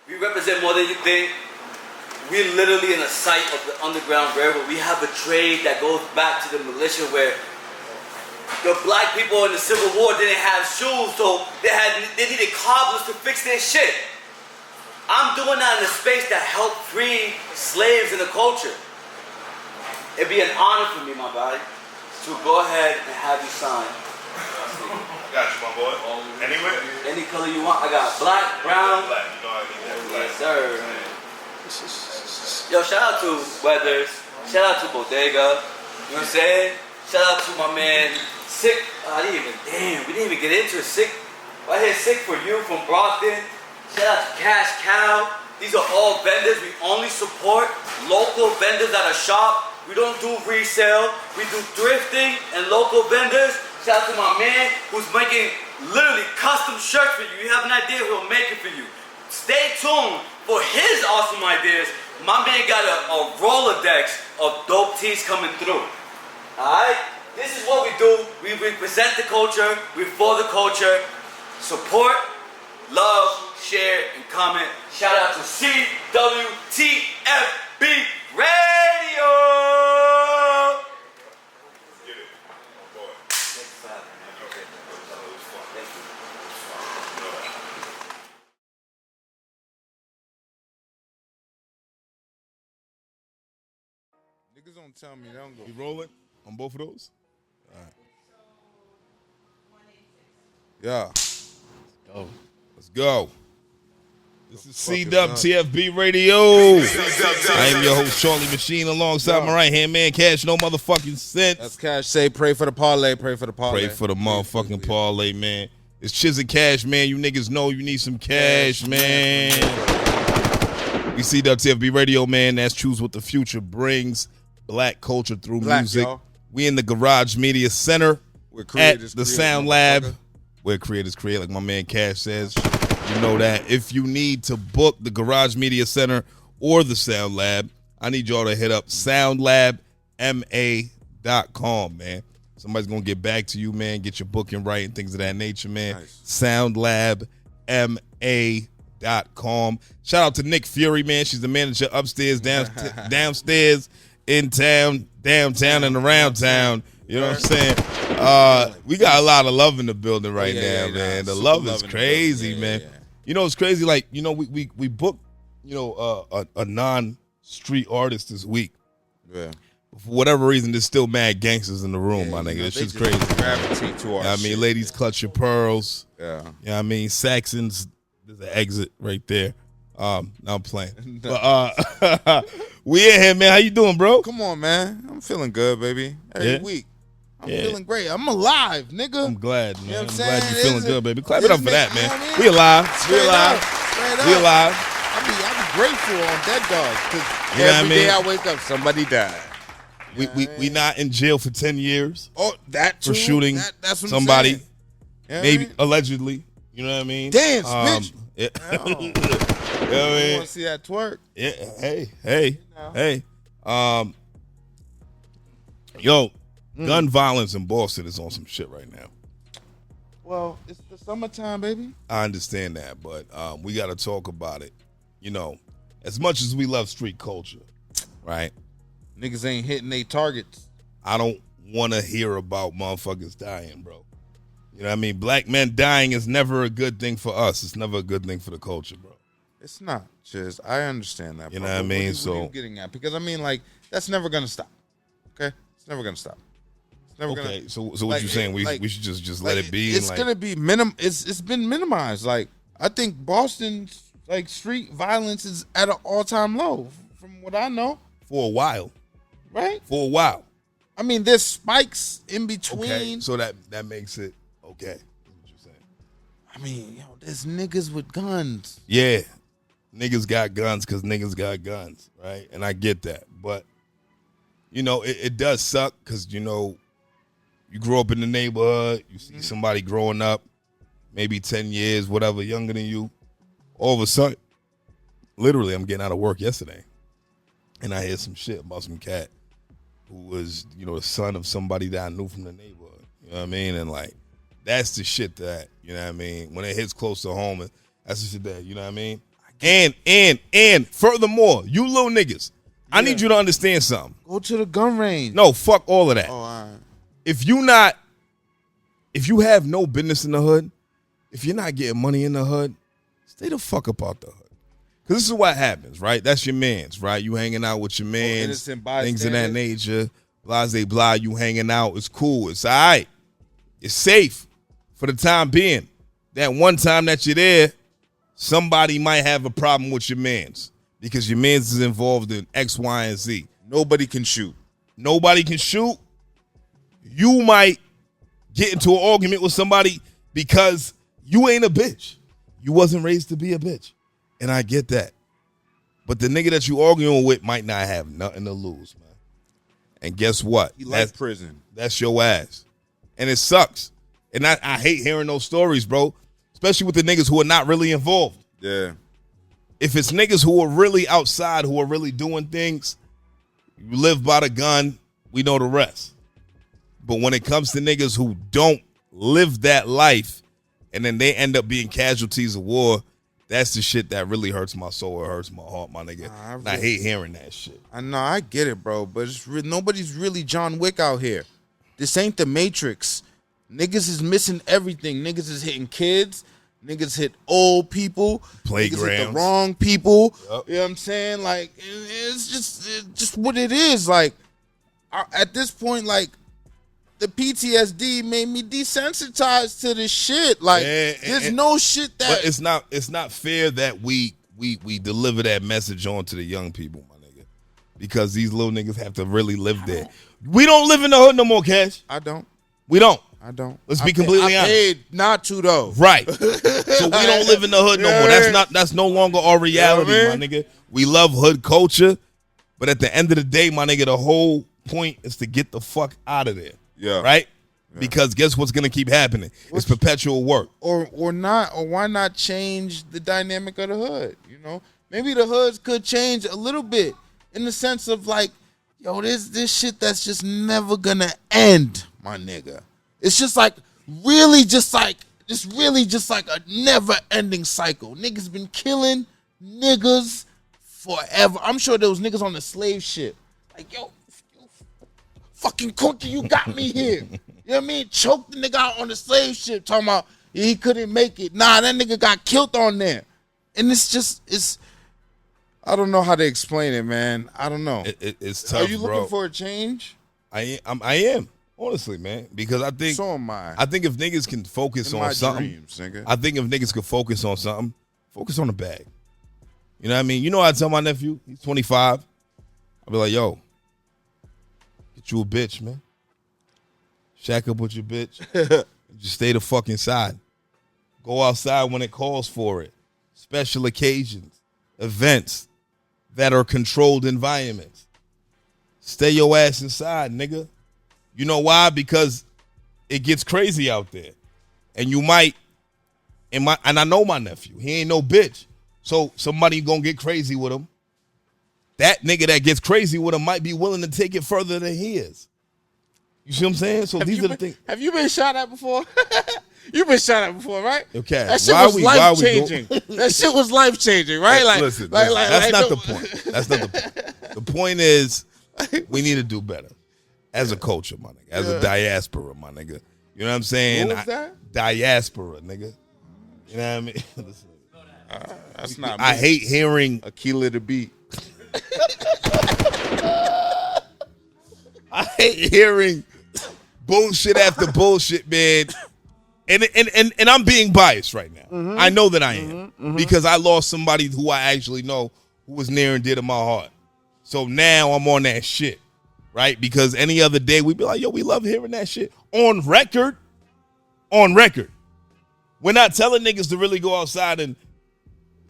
We represent more than you think. We're literally in a site of the Underground Railroad. We have a trade that goes back to the militia where the black people in the Civil War didn't have shoes, so they needed cobblers to fix their shit. I'm doing that in a space that helped free slaves in the culture. It'd be an honor for me, my guy, to go ahead and have you sign. I got you, my boy. Anywhere? Any color you want. I got black, brown. Black. You know I need that black. Yes, sir. Yo, shout out to Weathers. Shout out to Bodega. You know what I'm saying? Shout out to my man, Sick. We didn't even get into it. Sick. Right here, Sick for you from Brockton. Shout out to Cash Cow. These are all vendors. We only support local vendors at our shop. We don't do resale. We do thrifting and local vendors. Shout out to my man who's making literally custom shirts for you. You have an idea, he'll make it for you. Stay tuned for his awesome ideas. My man got a Rolodex of dope teas coming through. Alright? This is what we do. We represent the culture. We're for the culture. Support, love, share, and comment. Shout out to CWTFB Radio! Get it. My boy. Thanks for having me. Thank you. Niggas don't tell me they don't go. You rolling on both of those? All right. Yeah. Oh. Let's go. This is CWTFB Radio. I am your host, Charlie Machine, alongside my right-hand man, Cash No Motherfucking Sense. That's Cash. Say, pray for the parlay. Pray for the parlay. Pray for the motherfucking parlay, man. It's Chiz and Cash, man. You niggas know you need some cash, man. We CWTFB Radio, man. That's Choose What the Future Brings. Black culture through music. Y'all. We in the Garage Media Center at the Sound Lab, where creators create, like my man Cash says. You know that. If you need to book the Garage Media Center or the Sound Lab, I need y'all to hit up soundlabma.com, man. Somebody's going to get back to you, man. Get your booking right and things of that nature, man. Nice. Soundlabma.com. Shout out to Nick Fury, man. She's the manager upstairs, downstairs, in town, downtown, and around town. You know what I'm saying? We got a lot of love in the building right now, man. The love is crazy, man. You know, it's crazy. Like, you know, we booked, you know, a non-street artist this week. Yeah. For whatever reason, there's still mad gangsters in the room, my nigga. It's just crazy. Gravitate to our shit, ladies, clutch your pearls. Yeah. You know what I mean? Saxons, there's an exit right there. No, I'm playing. But we in here, man. How you doing, bro? Come on, man. I'm feeling good, baby. Every week. I'm feeling great. I'm alive, nigga. I'm glad, man. You know I'm glad you're feeling good, baby. Clap it up for that, man. You know what I mean? We alive. Straight We alive. up. We alive. I be grateful on Dead Dogs because You know what I every mean? day I wake up, somebody died. We not in jail for 10 years. Oh, that too? For shooting that's what somebody. I'm saying. You know maybe what I mean? allegedly. You know what I mean? Dance, bitch. Yeah. Oh. You know what I mean? Want to see that twerk? Yeah. Hey. Yo, gun violence in Boston is on some shit right now. Well, it's the summertime, baby. I understand that, but we got to talk about it. You know, as much as we love street culture, right? Niggas ain't hitting their targets. I don't want to hear about motherfuckers dying, bro. You know what I mean? Black men dying is never a good thing for us. It's never a good thing for the culture, bro. It's not, Chiz. I understand that. You bro. know what I mean? What are you getting at? Because I mean, like, that's never gonna stop. Okay, it's never gonna stop. It's never gonna. So what you saying? We should just let it be. It's gonna be It's been minimized. Like, I think Boston's like street violence is at an all-time low, from what I know. For a while, right? For a while. I mean, there's spikes in between. Okay, so that makes it okay. That's what you're saying. I mean, there's niggas with guns. Yeah, niggas got guns because niggas got guns, right? And I get that, but you know, it does suck because you know, you grow up in the neighborhood, you see somebody growing up, maybe 10 years, whatever, younger than you. All of a sudden, literally, I'm getting out of work yesterday, and I hear some shit about some cat who was, you know, the son of somebody that I knew from the neighborhood. You know what I mean? And like, that's the shit that, you know what I mean, when it hits close to home, that's the shit that, you know what I mean, I And furthermore, you little niggas, I need you to understand something. Go to the gun range. No, fuck all of that. Oh, all right. If you have no business in the hood, if you're not getting money in the hood, stay the fuck up out the hood. Because this is what happens, right? That's your mans, right? You hanging out with your mans, things of that nature. Blase blah, you hanging out. It's cool. It's all right. It's safe for the time being. That one time that you're there, somebody might have a problem with your mans because your mans is involved in X, Y, and Z. Nobody can shoot. Nobody can shoot. You might get into an argument with somebody because you ain't a bitch. You wasn't raised to be a bitch. And I get that. But the nigga that you arguing with might not have nothing to lose, man. And guess what? He like prison. That's your ass. And it sucks. And I hate hearing those stories, bro. Especially with the niggas who are not really involved. Yeah. If it's niggas who are really outside, who are really doing things, you live by the gun, we know the rest. But when it comes to niggas who don't live that life and then they end up being casualties of war, that's the shit that really hurts my soul. It hurts my heart, my nigga. I hate hearing that shit. I know, I get it, bro. But nobody's really John Wick out here. This ain't the Matrix. Niggas is missing everything. Niggas is hitting kids. Niggas hit old people. Playgrounds. Niggas hit the wrong people. Yep. You know what I'm saying? Like, it's just what it is. Like, at this point, like, the PTSD made me desensitized to this shit. Like, there's no shit that. But it's not fair that we deliver that message on to the young people, my nigga, because these little niggas have to really live there. We don't live in the hood no more, Cash. I don't. We don't. I don't. Let's be completely honest. I paid not to though. Right. So we don't live in the hood no more. That's no longer our reality, my nigga. We love hood culture, but at the end of the day, my nigga, the whole point is to get the fuck out of there. Yeah. Right? Yeah. Because guess what's gonna keep happening? It's perpetual work. Or why not change the dynamic of the hood? You know? Maybe the hoods could change a little bit in the sense of like, yo, this shit that's just never gonna end, my nigga. It's just like really just like a never-ending cycle. Niggas been killing niggas forever. I'm sure there was niggas on the slave ship. Like, yo, fucking Cookie, you got me here. You know what I mean? Choked the nigga out on the slave ship talking about he couldn't make it. Nah, that nigga got killed on there. And it's I don't know how to explain it, man. I don't know. It's tough, Are you looking for a change? I am. Honestly, man, because I think so am I. I think if niggas can focus on something, dreams, nigga. I think if niggas could focus on something, focus on the bag. You know what I mean? You know, I tell my nephew, he's 25. I'll be like, yo, get you a bitch, man. Shack up with your bitch. Just stay the fuck inside. Go outside when it calls for it. Special occasions, events that are controlled environments. Stay your ass inside, nigga. You know why? Because it gets crazy out there. And you might, and I know my nephew. He ain't no bitch. So somebody gonna get crazy with him. That nigga that gets crazy with him might be willing to take it further than he is. You see what I'm saying? So these are the things. Have you been shot at before? You've been shot at before, right? Okay. That shit was life-changing. That shit was life-changing, right? Like, listen, like, that's not the like, point. That's not the point. The point is we need to do better. As a culture, my nigga. As a diaspora, my nigga. You know what I'm saying? What was that? Diaspora, nigga. You know what I mean? Listen, that's not I me. hate hearing Aquila the Beat. I hate hearing bullshit after bullshit, man. And I'm being biased right now. Mm-hmm. I know that I am. Because I lost somebody who I actually know who was near and dear to my heart. So now I'm on that shit. Right? Because any other day we'd be like, yo, we love hearing that shit. On record. On record. We're not telling niggas to really go outside and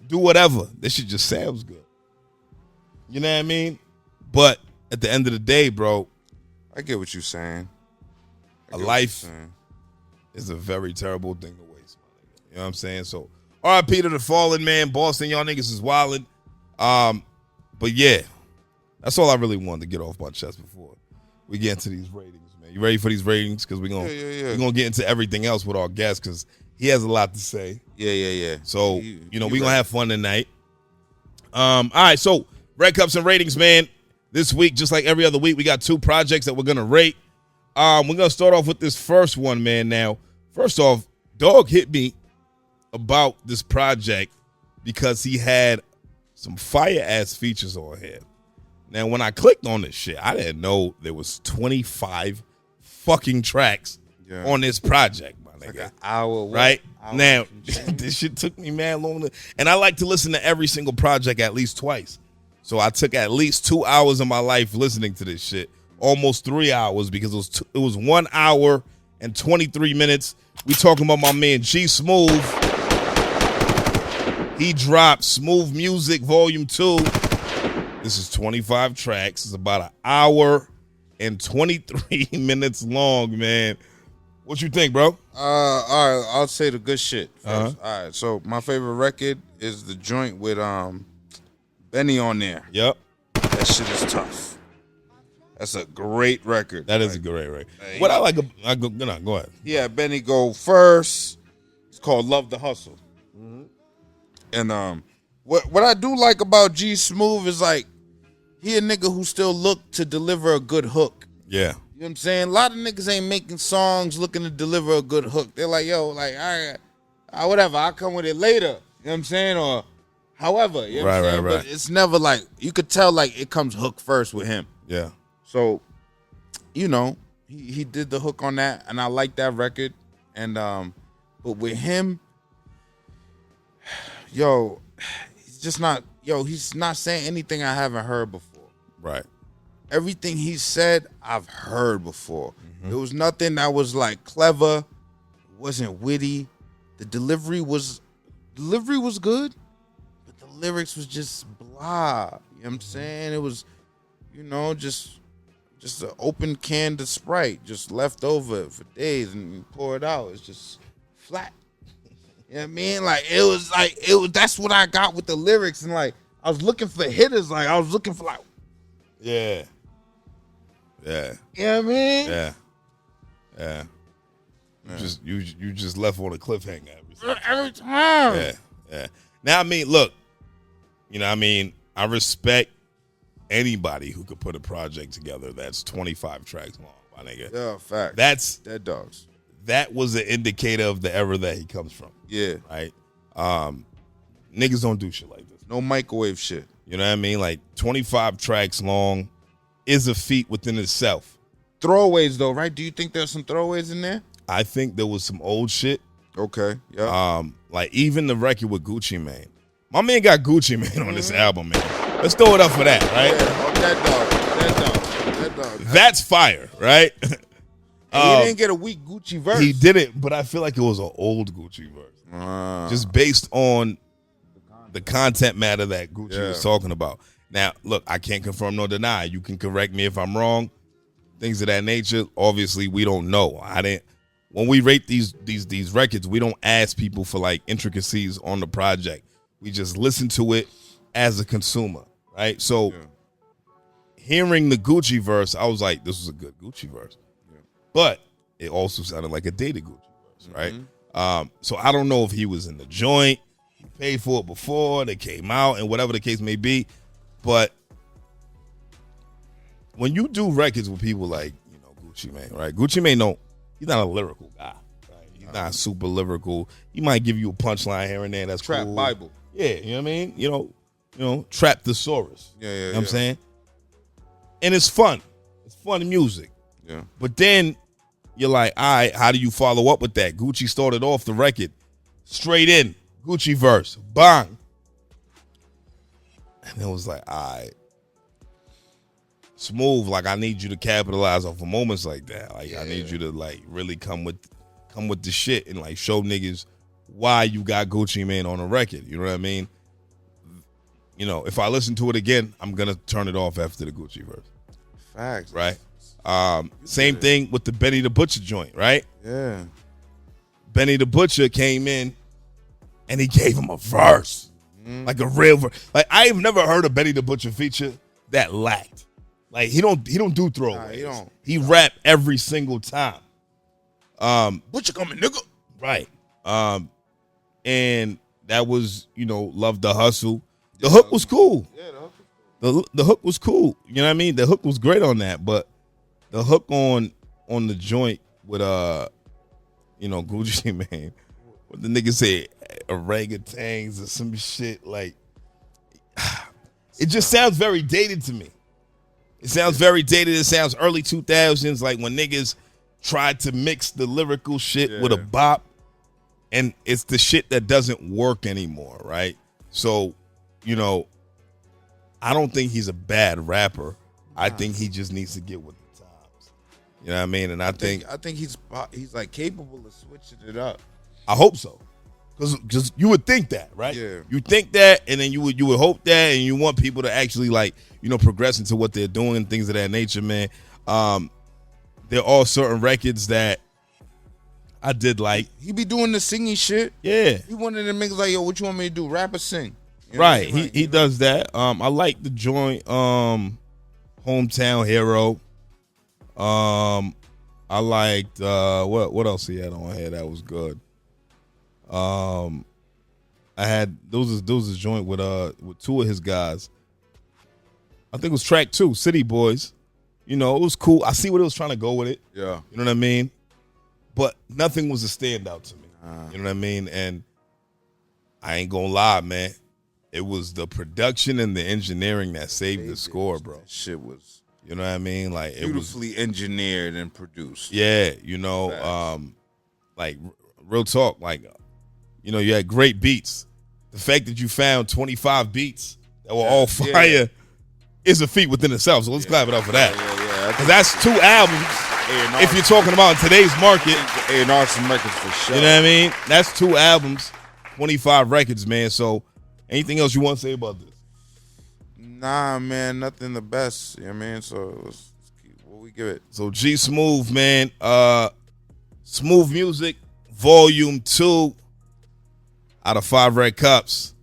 do whatever. This shit just sounds good. You know what I mean? But at the end of the day, bro, I get what you're saying. A life is a very terrible thing to waste, my nigga. You know what I'm saying? So, R.I.P. to the fallen, man. Boston, y'all niggas is wildin'. But yeah. That's all I really wanted to get off my chest before we get into these ratings, man. You ready for these ratings? Because we're gonna get into everything else with our guest because he has a lot to say. Yeah. So, we're going to have fun tonight. All right, so Red Cups and ratings, man. This week, just like every other week, we got 2 projects that we're gonna rate. We're gonna start off with this first one, man. Now, first off, Dog hit me about this project because he had some fire ass features on here. Now, when I clicked on this shit, I didn't know there was 25 fucking tracks on this project, my nigga. Like an hour, right? Now, this shit took me mad long, and I like to listen to every single project at least twice. So I took at least 2 hours of my life listening to this shit, almost 3 hours, because it was 1 hour and 23 minutes. We talking about my man G Smooth. He dropped Smooth Music Volume 2. This is 25 tracks. It's about an hour and 23 minutes long, man. What you think, bro? All right, I'll say the good shit first. All right, so my favorite record is the joint with Benny on there. Yep. That shit is tough. That's a great record. That is a great record. What I like, go ahead. Yeah, Benny go first. It's called Love the Hustle. Mm-hmm. And what I do like about G Smooth is like he a nigga who still look to deliver a good hook. Yeah. You know what I'm saying? A lot of niggas ain't making songs looking to deliver a good hook. They're like, yo, like, all right, whatever, I'll come with it later. You know what I'm saying? Or however. You know what I'm saying? Right. But it's never like, you could tell like it comes hook first with him. Yeah. So, you know, he did the hook on that, and I like that record. And but with him, yo, he's not saying anything I haven't heard before. Right. Everything he said, I've heard before. Mm-hmm. There was nothing that was like clever. It wasn't witty. The delivery was good, but the lyrics was just blah. You know what I'm saying? It was, you know, just an open can of Sprite, just left over for days, and you pour it out. It's just flat. You know what I mean? Like it was. That's what I got with the lyrics, and like I was looking for hitters. Like I was looking for like. Yeah. Yeah. You know what I mean? Yeah. You just left on a cliffhanger every time. Yeah. Now, I mean, look, you know, I mean, I respect anybody who could put a project together that's 25 tracks long, my nigga. Yeah, fact. That's Dead Dogs. That was an indicator of the era that he comes from. Yeah. Right? Niggas don't do shit like this. No microwave shit. You know what I mean? Like 25 tracks long is a feat within itself. Throwaways though, right? Do you think there's some throwaways in there? I think there was some old shit. Okay. Yeah. Like even the record with Gucci Mane. My man got Gucci Mane on this album, man. Let's throw it up for that, right? Yeah, that dog. That's fire, right? He didn't get a weak Gucci verse. He didn't, but I feel like it was an old Gucci verse. Just based on the content matter that Gucci was talking about. Now, look, I can't confirm nor deny. You can correct me if I'm wrong. Things of that nature. Obviously, we don't know. When we rate these records, we don't ask people for like intricacies on the project. We just listen to it as a consumer, right? So, hearing the Gucci verse, I was like, this was a good Gucci verse. Yeah. But it also sounded like a dated Gucci verse, right? Mm-hmm. So I don't know if he was in the joint, he paid for it before they came out, and whatever the case may be. But when you do records with people like, you know, Gucci Mane, right? Gucci Mane, he's not a lyrical guy, right? He's not super lyrical. He might give you a punchline here and there. That's Trap cool. Bible. Yeah, you know what I mean? You know, Trap Thesaurus. Yeah, you know what I'm saying? And it's fun. It's fun music. Yeah. But then you're like, all right, how do you follow up with that? Gucci started off the record straight in, Gucci verse, bang. And it was like, all right, Smooth, like I need you to capitalize off of moments like that. Like I need you to like really come with the shit and like show niggas why you got Gucci Mane on a record. You know what I mean? You know, if I listen to it again, I'm gonna turn it off after the Gucci verse. Facts. Right? Same thing with the Benny the Butcher joint, right? Yeah. Benny the Butcher came in and he gave him a verse. Like a real verse. Like I've never heard a Benny the Butcher feature that lacked. Like he don't do throwaways. He rap every single time. Butcher coming, nigga. Right. And that was, you know, Love the Hustle. The hook was cool. Yeah, the hook was cool. The hook was cool. You know what I mean? The hook was great on that, but the hook on the joint with Gucci Man, what the nigga say, orangutans or some shit, like it just sounds very dated to me. It sounds very dated. It sounds early 2000s, like when niggas tried to mix the lyrical shit with a bop, and it's the shit that doesn't work anymore, right? So, I don't think he's a bad rapper. I think he just needs to get with the times. You know what I mean? And I think he's like capable of switching it up. I hope so. Because you would think that, right? Yeah. You think that, and then you would hope that, and you want people to actually progress into what they're doing and things of that nature, man. There are certain records that I did like. He be doing the singing shit. Yeah. He one of them niggas like, yo, what you want me to do? Rap or sing? You know right. what I mean? He does that. I like the joint Hometown Hero. I liked what else he had on here that was good. I had those is joint with two of his guys. I think it was track 2, City Boys. It was cool. I see what it was trying to go with it. Yeah. You know what I mean? But nothing was a standout to me. You know what I mean? And I ain't gonna lie, man. It was the production and the engineering that saved the score, bro. That shit was, you know what I mean? Like it was beautifully engineered and produced. Yeah, like real talk, like you had great beats. The fact that you found 25 beats that were all fire is a feat within itself. So let's clap it up for that. Yeah. Because that's 2 albums. If you're talking about in today's market, A&R some records for sure. You know what I mean? That's 2 albums, 25 records, man. So anything else you want to say about this? Nah, man, nothing the best. You know what I mean? So let's keep what we give it. So G Smooth, man. Smooth Music, Volume 2 out of 5 red cups.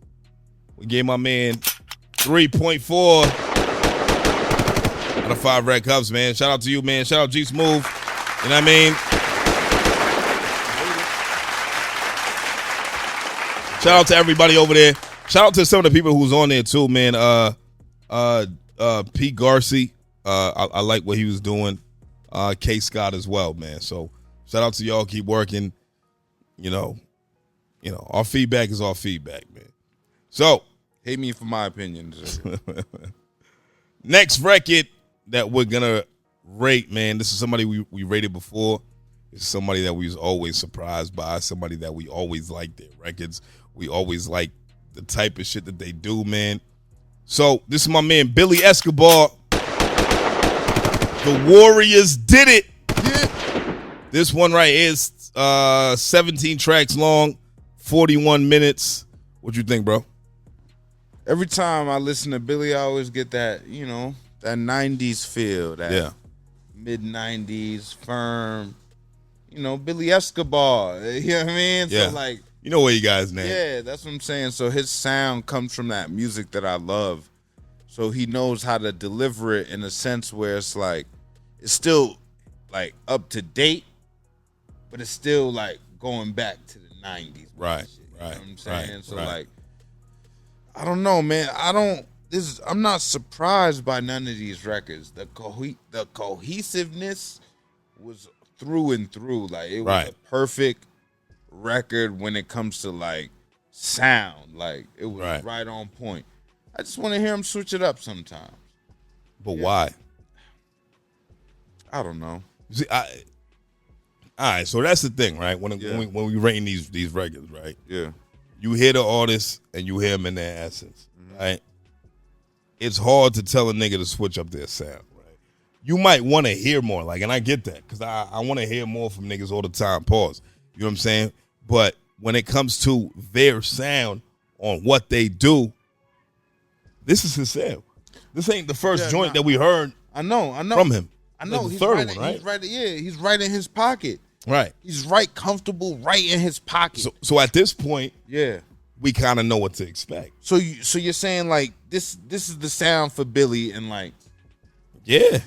We gave my man 3.4 out of 5 red cups, man. Shout out to you, man. Shout out G Smooth. You know what I mean? Shout out to everybody over there. Shout out to some of the people who's on there too, man. Pete Garcia. I like what he was doing. K Scott as well, man. So shout out to y'all. Keep working. Our feedback is our feedback, man. So hate me for my opinions. Next record that we're gonna rate, man. This is somebody we rated before. It's somebody that we was always surprised by. Somebody that we always liked their records. We always like the type of shit that they do, man. So this is my man Billy Escobar. The Warriors did it. Yeah. This one right here is 17 tracks long, 41 minutes. What you think, bro? Every time I listen to Billy, I always get that, that 90s feel, that mid-90s firm, Billy Escobar. You know what I mean? Yeah. So, like, you know what you guys name. Yeah, that's what I'm saying. So his sound comes from that music that I love. So he knows how to deliver it in a sense where it's like, it's still like up to date, but it's still like going back to the 90s. Right, you know what I'm saying? Right, so right. like, I don't know, man. I'm not surprised by none of these records. The cohesiveness was through and through. Like, it was a perfect record when it comes to like sound. Like, it was right on point. I just want to hear him switch it up sometimes. But why? I don't know. See, all right, so that's the thing, right? When we rating these records, right? Yeah. You hear the artists and you hear them in their essence, right? It's hard to tell a nigga to switch up their sound, right? You might want to hear more, like, and I get that, because I want to hear more from niggas all the time, pause. You know what I'm saying? But when it comes to their sound on what they do, this is his sound. This ain't the first joint that we heard I know. from him. I know. Like the He's third right, one, right? He's right. Yeah, he's right in his pocket. Right. He's right comfortable right in his pocket. So at this point, yeah, we kind of know what to expect. So you're saying like this is the sound for Billy and like yeah.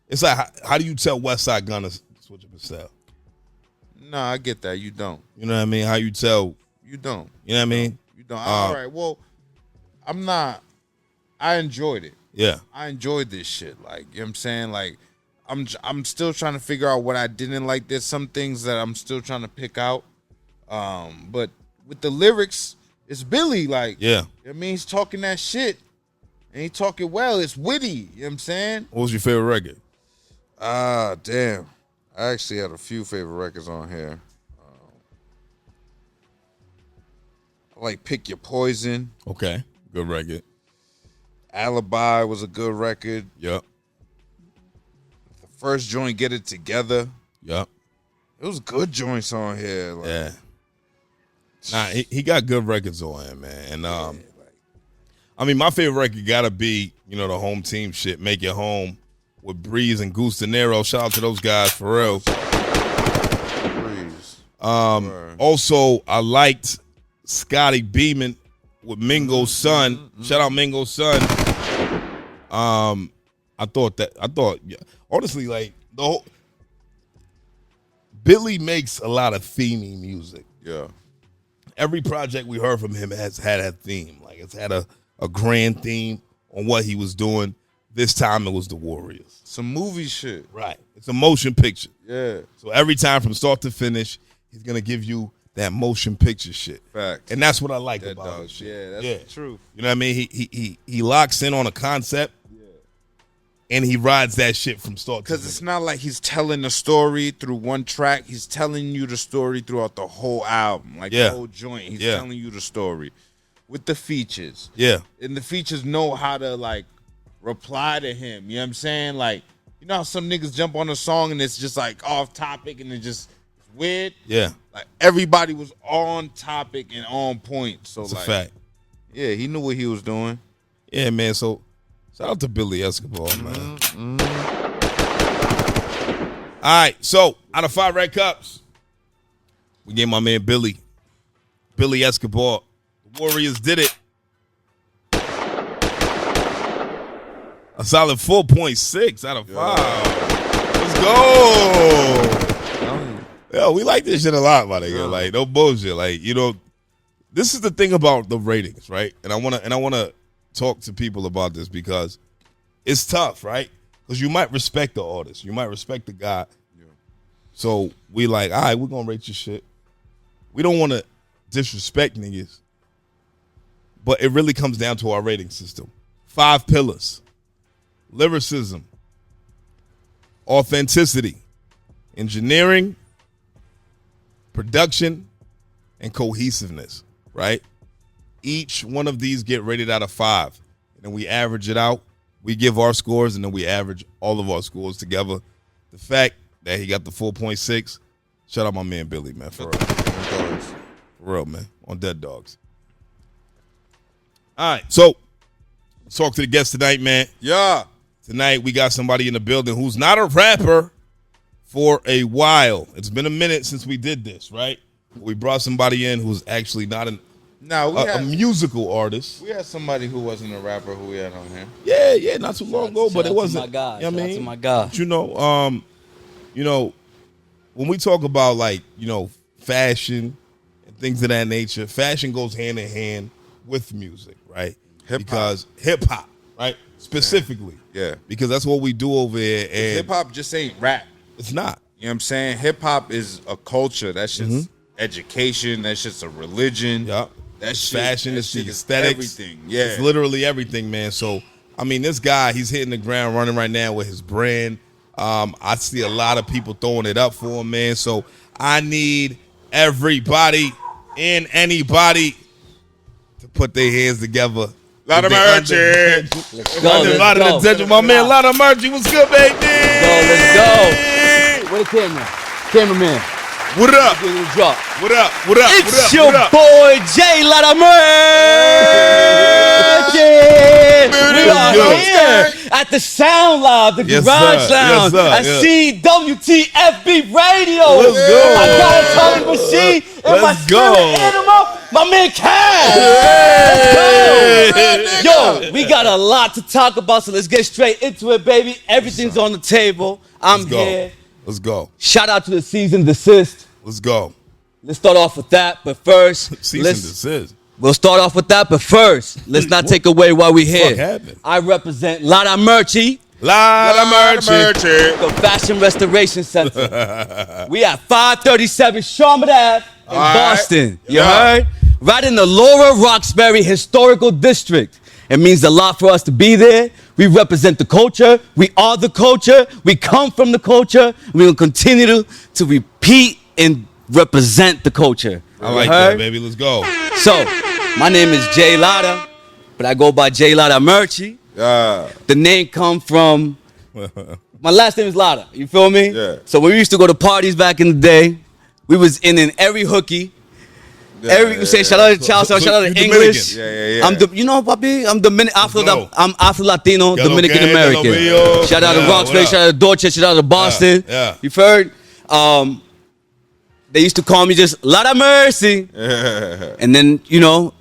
It's like how do you tell West Side Gun to switch up his style? No, I get that. You don't. You know what I mean? How you tell? You don't. You know what I mean? You don't. All right. Well, I enjoyed it. Yeah. I enjoyed this shit. Like, you know what I'm saying? Like, I'm still trying to figure out what I didn't like. There's some things that I'm still trying to pick out. But with the lyrics, it's Billy. Like, Yeah. I mean, he's talking that shit. And he talking well. It's witty. You know what I'm saying? What was your favorite record? Damn. I actually had a few favorite records on here. I like Pick Your Poison. Okay. Good record. Alibi was a good record. Yep. The first joint, Get It Together. Yep. It was good joints on here. Like, Yeah. Nah, he got good records on him, man. And I mean, my favorite record gotta be, you know, the home team shit, Make It Home with Breeze and Goose De Niro. Shout out to those guys for real. Breeze. Also, I liked Scotty Beeman with Mingo's son. Shout out Mingo's son. I thought yeah, honestly, like the whole Billy makes a lot of themey music. Yeah. Every project we heard from him has had a theme. Like it's had a grand theme on what he was doing. This time it was the Warriors. Some movie shit. Right. It's a motion picture. Yeah. So every time from start to finish, he's gonna give you that motion picture shit. Fact. And that's what I like That about dog his shit. Yeah, that's the truth. You know what I mean? He locks in on a concept. And he rides that shit from start to finish. Because it's not like he's telling the story through one track. He's telling you the story throughout the whole album. Like the whole joint. He's telling you the story. With the features. Yeah. And the features know how to, like, reply to him. You know what I'm saying? Like, you know how some niggas jump on a song and it's just, like, off topic and it's weird? Yeah. Like, everybody was on topic and on point. So, That's like, a fact. Yeah, he knew what he was doing. Yeah, man. So, shout out to Billy Escobar, man. All right, so out of 5 red cups, we gave my man Billy Escobar. The Warriors did it. A solid 4.6 out of 5. Let's go. Yo, we like this shit a lot, my nigga. Like, no bullshit. Like, you know, this is the thing about the ratings, right? And I wanna talk to people about this because it's tough, right? Because you might respect the artist. You might respect the guy. Yeah. So we like, all right, we're going to rate your shit. We don't want to disrespect niggas. But it really comes down to our rating system. 5 pillars. Lyricism. Authenticity. Engineering. Production. And cohesiveness, right? Each one of these get rated out of 5. And then we average it out. We give our scores, and then we average all of our scores together. The fact that he got the 4.6, shout out my man Billy, man, for real. For real, man, on Dead Dogs. All right, so let's talk to the guests tonight, man. Yeah. Tonight we got somebody in the building who's not a rapper for a while. It's been a minute since we did this, right? We brought somebody in who's actually not a musical artist. We had somebody who wasn't a rapper who we had on here. Yeah, not too long ago, but it wasn't. My God, you know what I mean? to my God. But you know, when we talk about like, you know, fashion and things of that nature, fashion goes hand in hand with music, right? Because hip hop, right? Specifically. Yeah. Because that's what we do over here. And hip hop just ain't rap. It's not. You know what I'm saying? Hip hop is a culture. That's just education. That's just a religion. Yep. That's fashion, it's the aesthetics. Everything. Yeah. It's literally everything, man. So, I mean, this guy, he's hitting the ground running right now with his brand. I see a lot of people throwing it up for him, man. So, I need everybody and anybody to put their hands together. Lot of mercy. Let's go. Attention, my man, Lot of mercy. What's good, baby? Let's go. Where the camera? Cameraman. What up? Drop. What up? It's your boy J Lara. We are here at the Sound Lab, the Garage Lounge, at CWTFB Radio. Let's go. I got a Tony machine and my spirit animal, my man Cash. Let's go. Yo, we got a lot to talk about, so let's get straight into it, baby. Everything's on the table. I'm here. Let's go. Shout out to the Season Desist. Let's go. Let's start off with that, but first, Cease and desist. We'll start off with that, but first, let's not take away why we're Fuck here. happened? I represent Lara Merchie, Lot of merch. the Fashion Restoration Center. We at 537 Sharmut Ave in Boston. You heard? Right in the Laura Roxbury Historical District. It means a lot for us to be there. We represent the culture. We are the culture. We come from the culture. We will continue to repeat and represent the culture. I like that, baby. Let's go. So, my name is J Lara, but I go by J Lara Merchie. The name come from my last name is Lara. You feel me? Yeah. So when we used to go to parties back in the day, we was in every hookie. Say shout out to Charles, shout out to You English. Dominican. I'm you know, papi, I'm I'm Afro Latino, Yellow Dominican gang, American. yellow bill. Shout out to Yeah, Roxbury, what up? shout out to Dorchester, shout out to Boston. Yeah. You've heard? They used to call me just Lot of Mercy. And then, you know,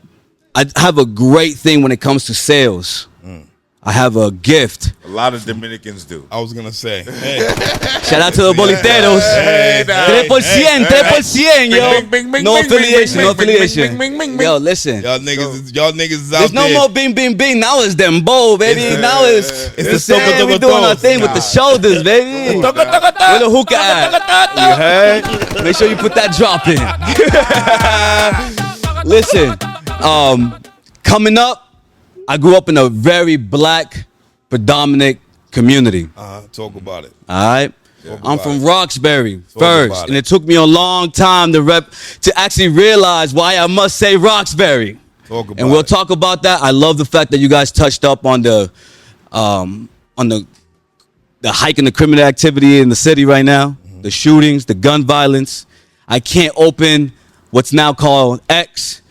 I have a great thing when it comes to sales. I have a gift. A lot of Dominicans do. I was gonna say. Hey. Shout out to the boliteros. Hey, 3%, 3%, yo. Bing, bing, No bing, affiliation, bing, no bing, bing, affiliation. bing, bing, bing. Yo, listen. Y'all niggas is out There's no there. more bing, bing, bing. Now it's them bow, baby. Now it's the saying we doing our thing with the shoulders, baby. Where the hookah at? You heard? Make sure you put that drop in. Listen, coming up, I grew up in a very black, predominant community. Talk about it. All right. I'm from Roxbury about first, it. and it took me a long time to actually realize why I must say Roxbury. Talk about And we'll it. talk about that. I love the fact that you guys touched up on the hike and the criminal activity in the city right now, the shootings, the gun violence. I can't open what's now called X.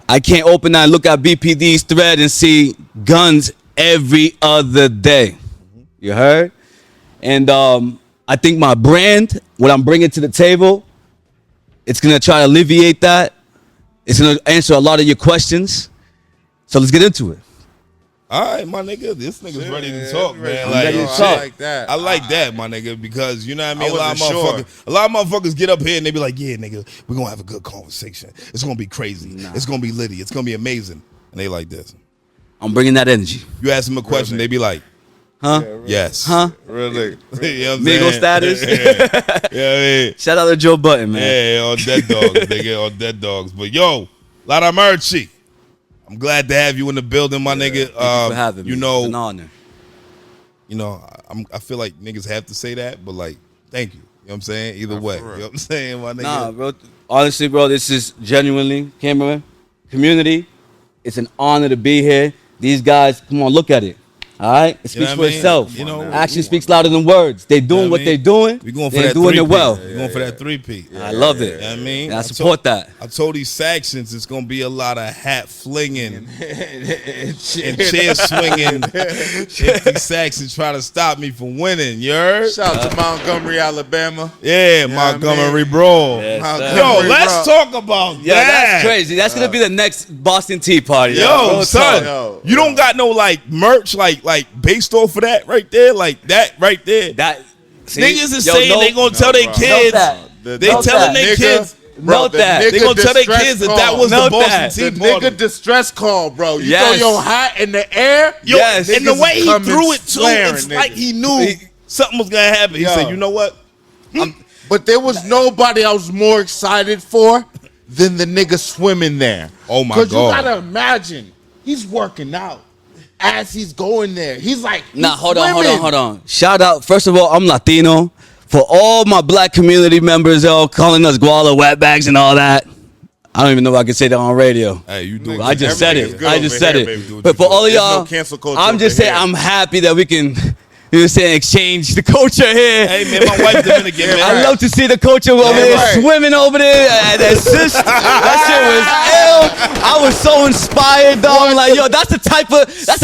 I can't open that and look at BPD's thread and see guns every other day. You heard? And I think my brand, what I'm bringing to the table, it's going to try to alleviate that. It's going to answer a lot of your questions. So let's get into it. All right, my nigga. This nigga's ready to talk, man. I'm ready to shit. talk. I like that. I like that, my nigga, because you know what I mean. I wasn't sure. A lot of motherfuckers get up here and they be like, "Yeah, nigga, we're gonna have a good conversation. It's gonna be crazy. It's gonna be litty. It's gonna be amazing." And they like this. I'm bringing that energy. You ask them a question, they be like, Huh? "Yes." Huh? Really? You know what I'm Migo saying? status? Yeah, I mean, Shout out to Joe Button, man. yeah, on dead dogs, nigga, on dead dogs. But yo, lot of mercy. I'm glad to have you in the building, my nigga. Thank you for having me. You It's know, an honor. I feel like niggas have to say that, but like, thank you. You know what I'm saying? Either way. You know what I'm saying, my nigga? Nah, bro. Honestly, bro, this is genuinely, camera, community. It's an honor to be here. These guys, come on, look at it. All right? It You know speaks what for I mean? itself. You know, Action speaks louder than words. They doing know what I they mean? doing. We going for They're that doing 3P. it well. We going for that 3P. I love it. You know what I mean? And I support that. I told these sections it's gonna be a lot of hat flinging and chair swinging if these sections try to stop me from winning. You heard? Shout out to Montgomery, Alabama. Yeah, what I Montgomery mean? Brawl. Yes, sir. Yo, Montgomery let's Brawl. talk about Yeah, that. that's crazy. That's gonna be the next Boston Tea Party. Yo, Real son, talk. Yo, you don't got no like merch like based off of that right there, like that right there. That see? Niggas is Yo, saying no- they gonna tell their bro. kids. that. They Note telling that. their kids. Note that. They gonna tell their kids that that was the Note Boston that. Tea The Party. nigga distress call, bro. You Yes. throw your hat in the air. Yo, Yes. and the Niggas way he coming threw it too, flaring, it's like nigga. he knew something was gonna happen. He Yo. said, "You know what? But there was nobody I was more excited for than the nigga swimming there. Oh, my Because you God. gotta imagine, he's working out as he's going there. He's like, Nah, he's hold on. Shout out. First of all, I'm Latino. For all my black community members, calling us guala wetbacks and all that. I don't even know if I can say that on radio. Hey, you do. I just said Everything's it. good I over just here, said it. baby. Do what But you for do. all of There's y'all, no cancel culture I'm just over saying here. I'm happy that we can, you know what I'm saying, exchange the culture here. Hey man, my wife Dominican man. I love to see the culture over there right. swimming over there. That sis, that shit was ill. I was so inspired, dog. I'm like, yo, that's the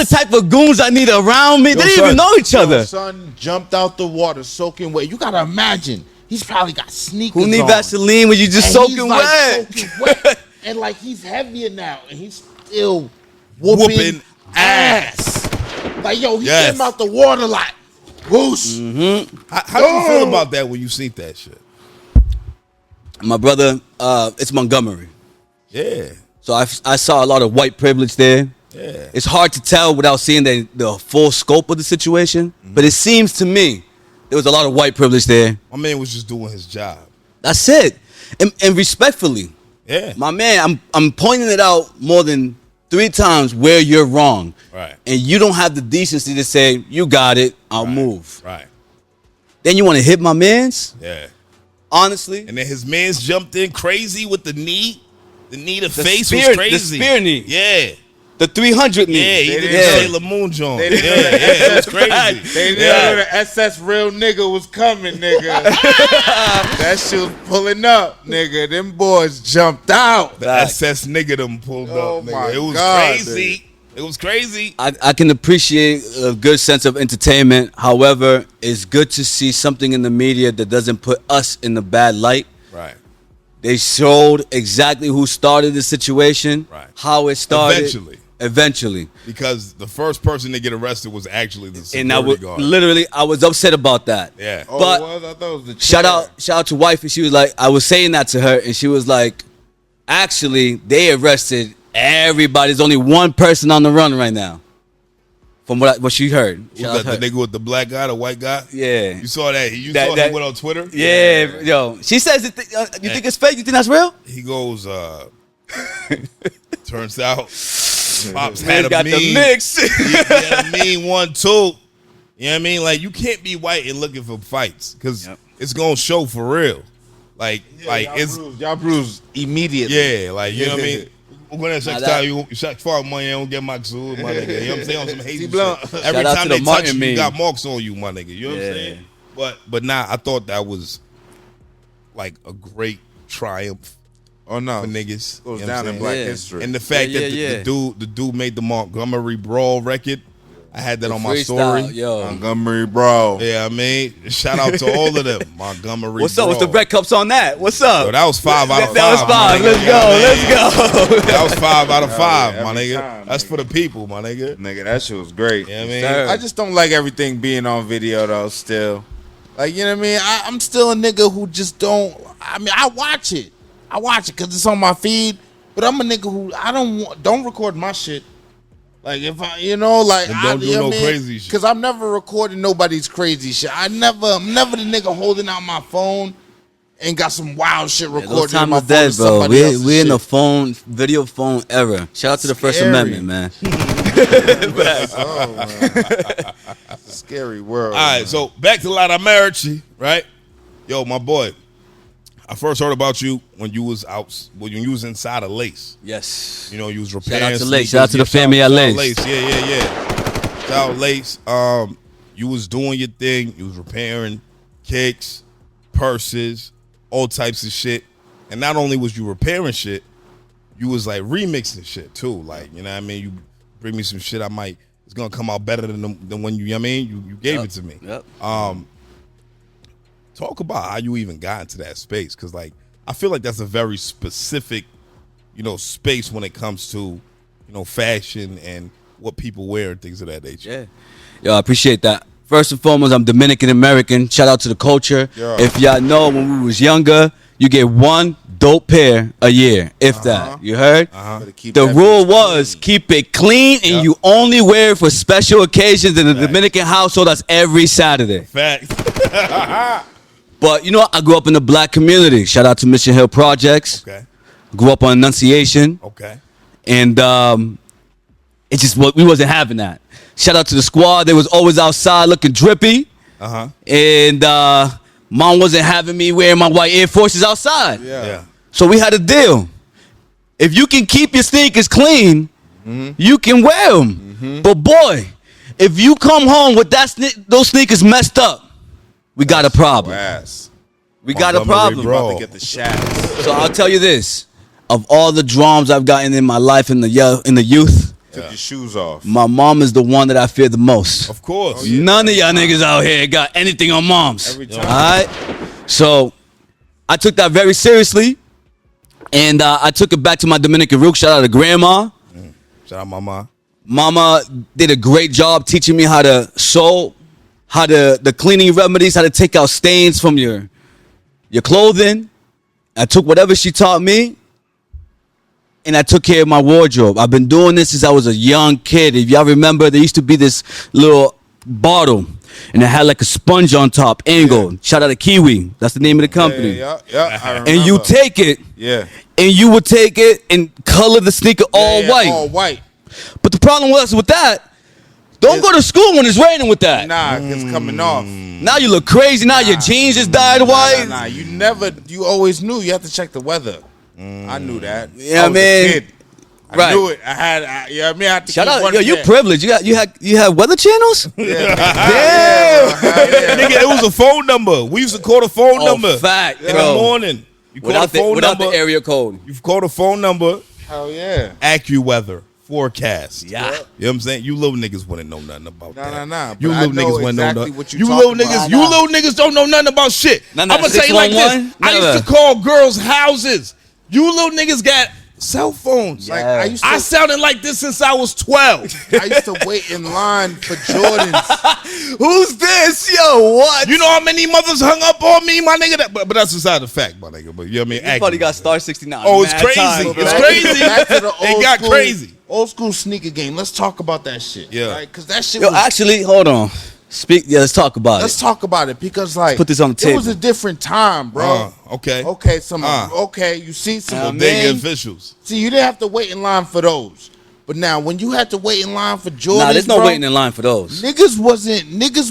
type of goons I need around me. They didn't even know each other. Son jumped out the water soaking wet. You gotta imagine, he's probably got sneakers Who need on. Vaseline when you just And soaking he's, like, wet? soaking wet. And like he's heavier now, and he's still whooping, Whooping ass. Like yo, he Yes. came out the water like whoosh. How do you feel about that when you see that shit? My brother, it's Montgomery. Yeah. So I saw a lot of white privilege there. Yeah. It's hard to tell without seeing the full scope of the situation. But it seems to me there was a lot of white privilege there. My man was just doing his job. That's it. And respectfully, Yeah. my man, I'm pointing it out more than 3 times where you're wrong. Right. And you don't have the decency to say, you got it, I'll move. Right. Then you want to hit my mans? Yeah. Honestly. And then his mans jumped in crazy with the knee. The knee to The face spear- was crazy. the spear knee. Yeah. The 300 knee. Yeah, he They did didn't the know- Sailor Moon joint. they Yeah, didn't know yeah, it was crazy. They didn't Yeah. know the SS real nigga was coming, nigga. That shit was pulling up, nigga. Them boys jumped out. The SS nigga them pulled Oh up, my nigga. It was God, crazy. It was crazy. I can appreciate a good sense of entertainment. However, it's good to see something in the media that doesn't put us in the bad light. Right. They showed exactly who started the situation, Right. how it started. Eventually. Because the first person to get arrested was actually the security And I was guard. literally, I was upset about that. Yeah. Oh, But it was? I thought it was the shout chair. out to wife, and she was like, I was saying that to her, and she was like, actually, they arrested everybody. There's only one person on the run right now, from what she heard. Was Shout out that to her. the nigga with the black guy, the white guy? Yeah. You saw that? You That- saw that- he went on Twitter? Yeah, yo. She says, you think it's fake? You think that's real? He goes, turns out, Pops Man had a got mean, the mix. he had a mean one too. You know what I mean? Like, you can't be white and looking for fights because it's gonna show for real. Like it's y'all bruised immediately. yeah, like you know what I mean. When it's next time you shot far money, I don't get my suit, my nigga. You know what I'm saying? On some hazy Blunt. shit. Every Shout out time to they the touch Martin you, you meme. got marks on you, my nigga. You know what I'm Yeah. saying? But nah, I thought that was like a great triumph Oh no, for niggas. goes You know what down I'm in saying? Black Yeah. history. And the fact Yeah, that yeah, the dude made the Montgomery Brawl record, I had that on my Freestyle, story. yo. Montgomery, bro. Yeah, I mean, shout out to all of them. Montgomery. What's up? What's the Brawl. red cups on that? What's up? Yo, that was 5 out of 5. That was 5. my nigga. Let's You go. know what I mean? Let's go. That was 5 out of 5, yeah, my every nigga. time, That's nigga. for the people, my nigga. Nigga, that shit was great. You know what I mean? Sir. I just don't like everything being on video though. Still, like, you know what I mean. I'm still a nigga who just don't. I mean, I watch it because it's on my feed. But I'm a nigga who I don't record my shit. Like if I, you know, like And don't do you know no what I mean? crazy shit. Cause I'm never recording nobody's crazy shit. I'm never the nigga holding out my phone and got some wild shit Those recorded in times my are phone. dead, to bro. somebody else's We in the shit. phone, video phone era. Shout out to the First Scary. Amendment, man. Oh, man. It's a scary world. All right, man. so back to La Marici, right? Yo, my boy, I first heard about you when you was when you was inside of Lace. Yes. You know, you was Shout repairing. out to sneakers. Lace. Shout out to the Yeah, family at shout out Lace. Yeah. Shout out Lace. You was doing your thing. You was repairing kicks, purses, all types of shit. And not only was you repairing shit, you was like remixing shit too. Like, you know what I mean? You bring me some shit, it's gonna come out better than when you know what I mean? You gave it to me. Yep. Talk about how you even got into that space, because like I feel like that's a very specific, space when it comes to, fashion and what people wear and things of that nature. Yeah. Yo, I appreciate that. First and foremost, I'm Dominican American. Shout out to the culture. Yeah. If y'all know, when we was younger, you get one dope pair a year, if that. You heard? Better keep The that rule bitch was clean. keep it clean, and you only wear it for special occasions in the Dominican household. That's every Saturday. Fact. But I grew up in the black community. Shout out to Mission Hill Projects. Okay. Grew up on Annunciation. Okay. And it just we wasn't having that. Shout out to the squad. They was always outside looking drippy. Uh-huh. And mom wasn't having me wearing my white Air Forces outside. Yeah. So we had a deal. If you can keep your sneakers clean, you can wear them. But boy, if you come home with those sneakers messed up, we got a problem. Ass. We got a Montgomery problem. Bro. About to get the shafts. So I'll tell you this. Of all the drums I've gotten in my life in the youth, Took your shoes off. my mom is the one that I fear the most. Of course. None of y'all niggas out here got anything on moms. Every time. All right? So I took that very seriously. And I took it back to my Dominican roots. Shout out to Grandma. Shout out Mama. Mama did a great job teaching me how to sew, the cleaning remedies, how to take out stains from your clothing. I took whatever she taught me and I took care of my wardrobe. I've been doing this since I was a young kid. If y'all remember, there used to be this little bottle, and it had like a sponge on top, angled. Shout out to Kiwi. That's the name of the company. Yeah, I remember. And you take it, and you would take it and color the sneaker all white. All white. But the problem was with that, don't go to school when it's raining with that. Nah, it's coming off. Now you look crazy. Now your jeans is dyed white. Nah. You always knew you had to check the weather. I knew that. Yeah, I was man. a kid. I knew it. I had to Shout keep out, running you there. privileged. You had weather channels? Yeah. Nigga, it was a phone number. We used to call the phone number. Fact. In the morning. You call the phone without number. the area code. You call the phone number. Hell yeah. AccuWeather forecast. Yeah. You know what I'm saying? You little niggas wouldn't know nothing about that. Nah. You But I little know niggas wouldn't exactly know nothing. what You talking little about. niggas, you little niggas don't know nothing about shit. Nah, I'm gonna tell you like this. 611? I used to call girls' houses. You little niggas got cell phones. Like, Yeah. I sounded like this since I was 12. I used to wait in line for Jordans. Who's this? Yo, what? You know how many mothers hung up on me, my nigga? But that's beside the fact, my nigga. But you know what I mean? You probably got star 69. Oh, it's Mad crazy. time, It's bro. crazy. Back to the It got crazy. Old school sneaker game. Let's talk about that shit. Yeah. Right? Because that shit Yo, was... actually, hold on. Let's talk about Let's it. talk about it because, like, put this on the it table. was a different time, bro. Okay. Okay, you see some Bodega officials. See, you didn't have to wait in line for those. But now, when you had to wait in line for Jordans, Nah, there's no bro, waiting in line for those. Niggas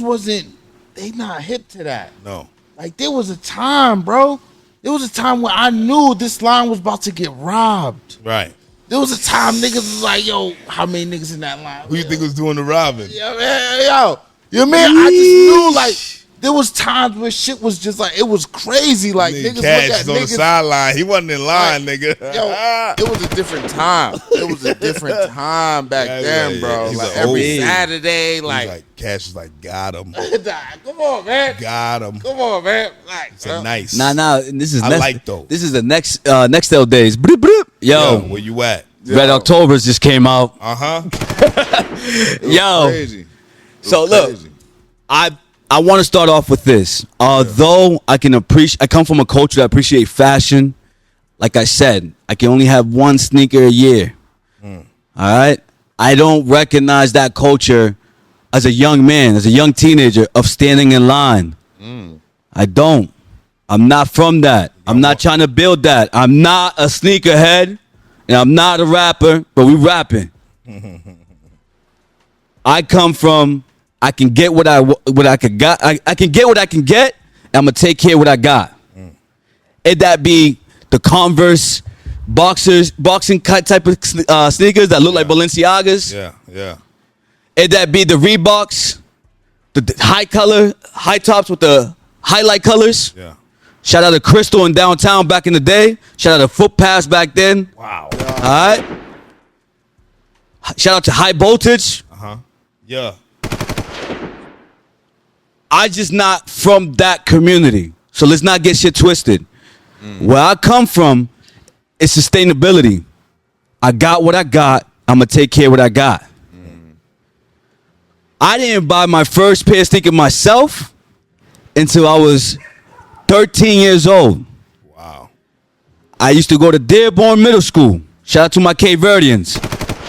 wasn't, they not hip to that. No. Like, there was a time, bro. There was a time where I knew this line was about to get robbed. Right. There was a time niggas was like, yo, how many niggas in that line? Who you think was doing the robbing? Yeah, man, yo. You know what I mean? I just knew, like, there was times where shit was just like, it was crazy. Like, Nigga, niggas Cash look at is on the niggas. sideline. He wasn't in line, nigga. Yo, it was a different time. It was a different time back then, bro. He's Like, like, every oh. Saturday, He's like, Cash is like, got him. come on, man. Got him. Come on, man. Like, It's a nice. Nah. This is I like those. This is the next Nextel days. Bloop, bloop. Yo, Yo, where you at? Red Octobers just came out. Yo, crazy. so was look, crazy. I want to start off with this. Although I come from a culture that appreciate fashion. Like I said, I can only have one sneaker a year. All right, I don't recognize that culture as a young man, as a young teenager, of standing in line. I don't. I'm not from that. I'm not trying to build that. I'm not a sneakerhead, and I'm not a rapper, but we rapping. I come from, I can get what I could got. I can get what I can get, and I'm gonna take care of what I got. It that be the Converse boxing type of sneakers that look like Balenciagas. Yeah. It that be the Reeboks, the high tops with the highlight colors. Yeah. Shout out to Crystal in downtown back in the day. Shout out to Footpass back then. Wow. All right. Shout out to High Voltage. Yeah. I just not from that community. So let's not get shit twisted. Where I come from is sustainability. I got what I got. I'm going to take care of what I got. I didn't buy my first pair of sneakers myself until I was 13 years old. Wow. I used to go to Dearborn Middle School. Shout out to my Cape Verdeans.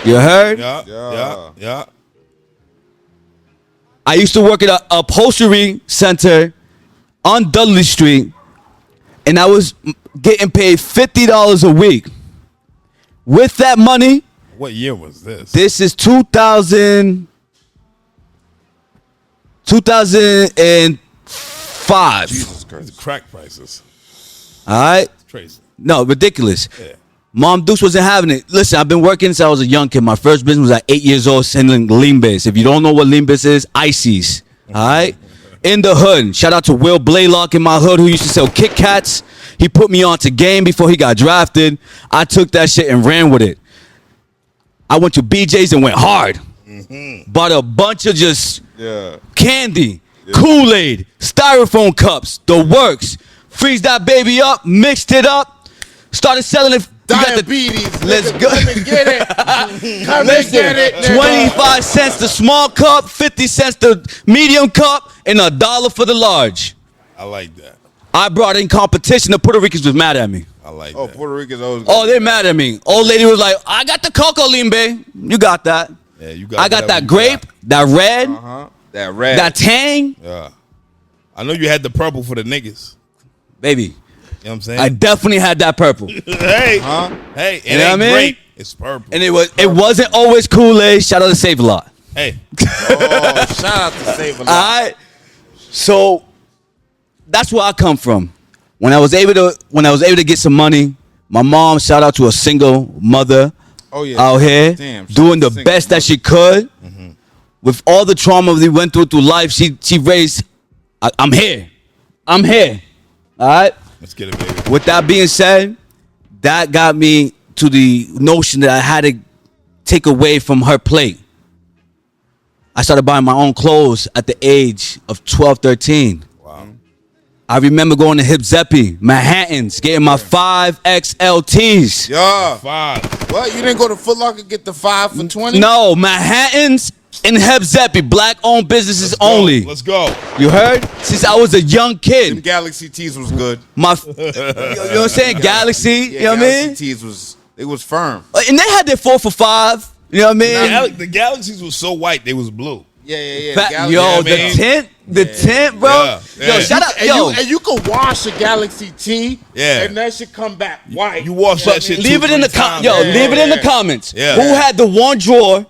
You heard? Yeah. I used to work at an upholstery center on Dudley Street, and I was getting paid $50 a week. With that money, What year was this? this is 2005. Jesus Christ. Crack prices. All right? It's crazy. No, ridiculous. Yeah. Mom Dukes wasn't having it. Listen, I've been working since I was a young kid. My first business was at 8 years old selling lean base. If you don't know what lean base is, ices. All right? In the hood. Shout out to Will Blaylock in my hood who used to sell Kit Kats. He put me on to game before he got drafted. I took that shit and ran with it. I went to BJ's and went hard. Bought a bunch of just candy, Kool-Aid, styrofoam cups, the works. Freeze that baby up, mixed it up, started selling it. Diabetes. Let's go. Come and get it. Come and get it. nigga. 25 cents the small cup, 50 cents the medium cup, and $1 for the large. I like that. I brought in competition. The Puerto Ricans was mad at me. I like Oh, that. Puerto Ricans always. Oh, they're mad at me. Old lady was like, I got the coco limbe. You got that. Yeah, you got. I got whatever that you grape, that red, That red. that tang. Yeah. I know you had the purple for the niggas. Baby, You know what I'm saying? I definitely had that purple. hey, hey, it You know ain't what I mean? grape. It's purple. And it wasn't always Kool-Aid. Shout out to Save a Lot. Hey, Oh, shout out to Save a Lot. All right. So that's where I come from. When I was able to get some money, my mom, shout out to a single mother out here, doing the best that she could. With all the trauma we went through life, she raised. I'm here. All right. let's get it, baby. With that being said, that got me to the notion that I had to take away from her plate. I started buying my own clothes at the age of 12, 13. Wow. I remember going to Hip Zeppi, Manhattans, getting my 5XL tees. Yeah. 5. What? You didn't go to Foot Locker get the 5 for 20? No, Manhattans and Hip Zeppi, black-owned businesses only. Let's go. You heard? Since I was a young Them kid. Galaxy tees was good. You know what I'm saying? Galaxy, you know what I Galaxy mean? tees was firm. And they had their 4 for $5. You know what I mean? The galaxies was so white they was blue. Yeah. Yo, I the mean? tint, bro. Yeah, yeah. Yo, shout out, And you can wash a Galaxy tee, Yeah. and that should come back white. You wash that shit. leave it in the comments. leave it in the comments. Yeah. Who had the one drawer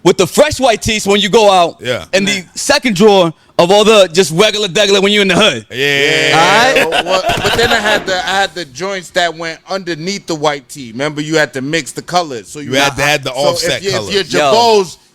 with the fresh white tees when you go out? Yeah. And the second drawer of all the just regular degular when you in the hood. Yeah. All right. But then I had the joints that went underneath the white tee. Remember, you had to mix the colors. So You had to have the offset colors.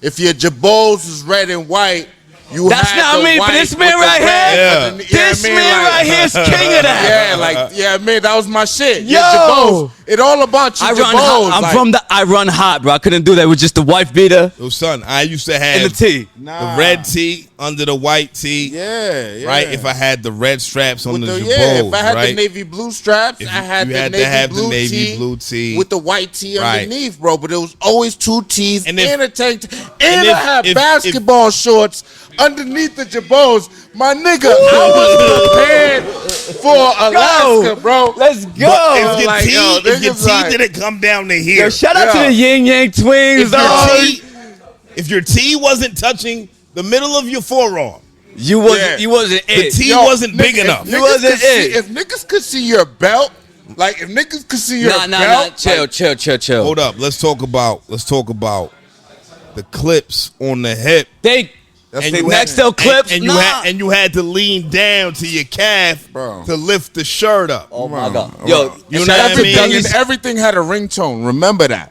If your Jabos is red and white, you That's had not the me, but white this with man the right red here, underneath. this man right here is king of that. Man, that was my shit. Yo. Jabos. It all about your I run Jabos. hot. I run hot, bro. I couldn't do that with just the wife beater Yo, son, I used to have and the tee. the red tee under the white tee. Yeah. Right? If I had the red straps on With the the, Jabos, if I had right? the navy blue straps, If I had you the had to navy, have the blue, navy tee blue tee. with the white tee Right. underneath, bro. But it was always 2 tees And and, if- a tank. And I had if- basketball shorts underneath the Jabos. My nigga, I was prepared for Alaska, bro. Let's go. But if your Like, tee, yo, if your niggas tee like- didn't come down to here, Yo, shout out to Yeah. the Yin Yang Twins, dog. if your tee wasn't touching the middle of your forearm, You wasn't the it. tee Yo, wasn't big nigga, enough. If You niggas wasn't could see- it. If niggas could see your belt, like if niggas could see your Nah, belt, chill. Hold up, let's talk about the clips on the hip. That's And the you next had- clips. and Nah. you had to lean down to your calf Bro. to lift the shirt up. Oh my god. Yo, You know shout what out I to mean? Douglas. and everything had a ringtone. Remember that.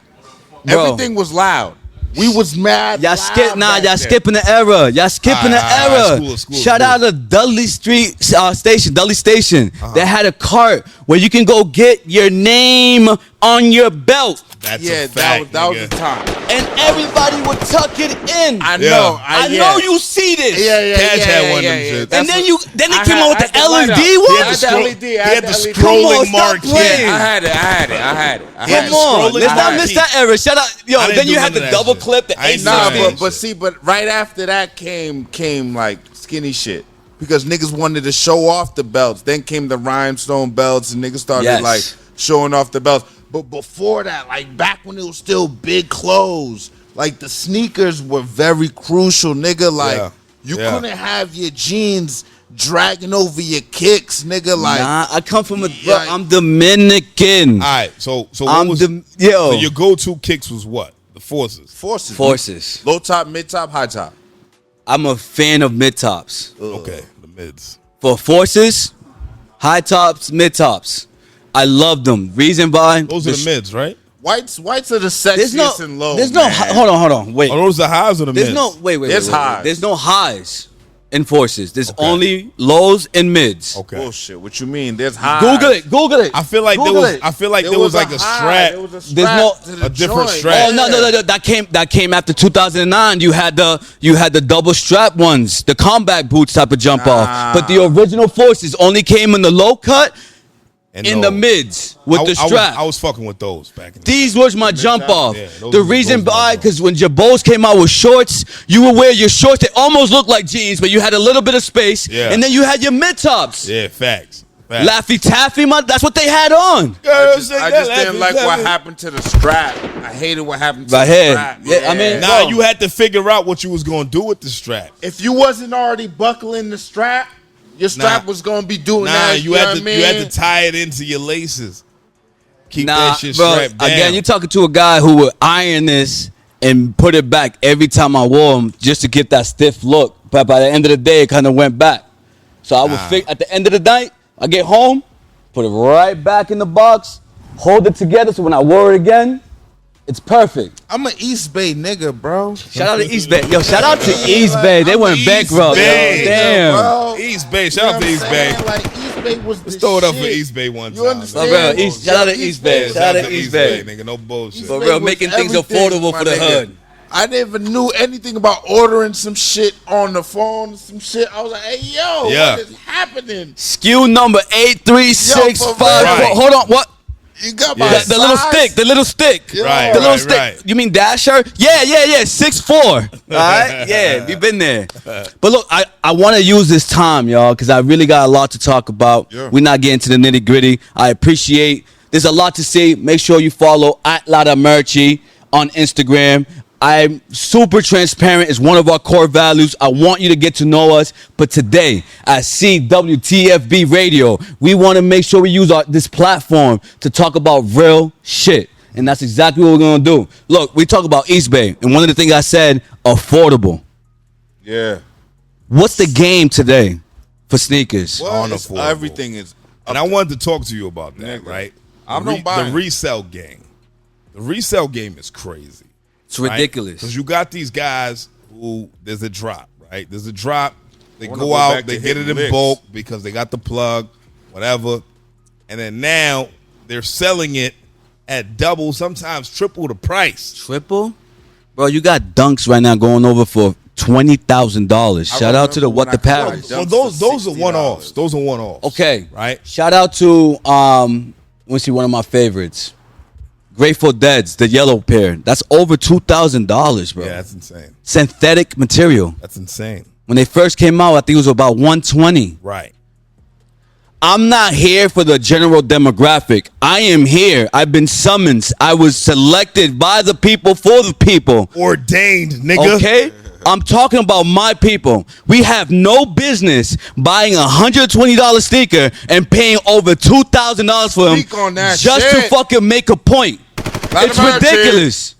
Bro. Everything was loud. We was mad. Y'all loud skipping the era. Y'all skipping the era. School. Shout out to Dudley Street Station, Dudley Station. They had a cart where you can go get your name on your belt, That's Yeah, a fact, that was nigga. the time. and everybody would tuck it in. I Yeah. know. I know you see this. Cash had one of them shits. And then they I came had- out with I the had the light LED up. He one. had the, the scroll- LED, he I had had the the LED. Come on, scrolling stop marquee. playing. I had it. Yeah, Come on, scrolling let's not marquee. miss that era. Shout out, yo. I didn't Then do you had none the of that double shit. clip, the I ain't 816. nah, But right after that came like skinny shit. Because niggas wanted to show off the belts. Then came the rhinestone belts, and niggas started Yes. like showing off the belts. But before that, like back when it was still big clothes, like the sneakers were very crucial, nigga. Like Yeah. you Yeah. couldn't have your jeans dragging over your kicks, nigga. Like Nah, I come from Yeah. I'm Dominican. All right, so what I'm was the so your go-to kicks was what? The Forces. forces. Low top, mid top, high top. I'm a fan of mid tops. Okay, the mids. For forces, high tops, mid tops. I love them. Reason why Those are the mids, right? Whites are the There's no, sexiest and low. there's no. man. Hold on. Wait. Are those the highs or the There's mids? no. Wait. There's wait. highs. There's no highs in forces. There's Okay. only lows and mids. Okay. Bullshit. What you mean? There's high. Google it. I feel like Google there was. it. I feel like there was like a strap. There was a There's no- strap to the a different joint. strap. Oh no! That came after 2009. You had the double strap ones, the combat boots type of jump off. But the original forces only came in the low cut, And in those. the mids with the strap. I was fucking with those back in the These was my jump off. Yeah, those The were- reason those were why, my because when Jabos came out with shorts, you would wear your shorts. They almost looked like jeans, but you had a little bit of space. Yeah. And then you had your mid tops. Yeah, facts. Facts. Laffy Taffy, that's what they had on. I just didn't like what happened to the strap. I hated what happened to Right the here. strap. Yeah, I mean, Nah, bro. you had to figure out what you was gonna do with the strap. If you wasn't already buckling the strap, your strap was gonna be doing that. You had to tie it into your laces. Keep Nah, that shit bro, strapped down. again, you're talking to a guy who would iron this and put it back every time I wore them just to get that stiff look. But by the end of the day, it kind of went back. So I would at the end of the night, I get home, put it right back in the box, hold it together so when I wore it again, it's perfect. I'm an East Bay nigga, bro. Shout out to East Bay. Yo, shout out to East Bay. They went bankrupt. Yo, Bay. damn. Bro. East Bay. Shout out to East Bay. Like East Bay was the Let's throw it up shit. for East Bay one time. You understand? For real, shout out to East Bay. Shout out to East Bay. Nigga, no bullshit. For real, was making things everything, affordable my for the nigga. hood. I never knew anything about ordering some shit on the phone, some shit. I was like, hey, yo, Yeah. what is happening? SKU number 83654. Yo, for real. Right. Hold on, what? You got my Yes. The little size? stick, the little stick. Yeah. Right, The little right, stick. right. You mean Dasher? Yeah, 6'4". All right? Yeah, we've been there. But look, I want to use this time, y'all, because I really got a lot to talk about. Yeah. We're not getting to the nitty gritty. I appreciate. There's a lot to see. Make sure you follow @LadaMerchie on Instagram. I'm super transparent. It's one of our core values. I want you to get to know us. But today at CWTFB Radio, we want to make sure we use this platform to talk about real shit. And that's exactly what we're going to do. Look, we talk about East Bay. And one of the things I said, affordable. Yeah. What's the game today for sneakers? Well, it's- Unaffordable. everything is. And I wanted to talk to you about that, Nigga. right? I don't buy the it. resale game. The resale game is crazy. It's ridiculous. Because you got these guys who there's a drop, right? There's a drop. They Wanna go go out, back they to get it hitting in licks. bulk because they got the plug, whatever. And then now they're selling it at double, sometimes triple the price. Triple? Bro, you got dunks right now going over for $20,000. Shout out to the remember What when the I got Paris. dunks Well, those for are $60. one-offs. Those are one-offs. Okay. Right? Shout out to let me see one of my favorites. Grateful Dead's, the yellow pair. That's over $2,000, bro. Yeah, that's insane. Synthetic material. That's insane. When they first came out, I think it was about 120. Right. I'm not here for the general demographic. I am here. I've been summoned. I was selected by the people for the people. Ordained, nigga. Okay? I'm talking about my people. We have no business buying a $120 sneaker and paying over $2,000 for them Speak on that just shit. to fucking make a point. It's ridiculous.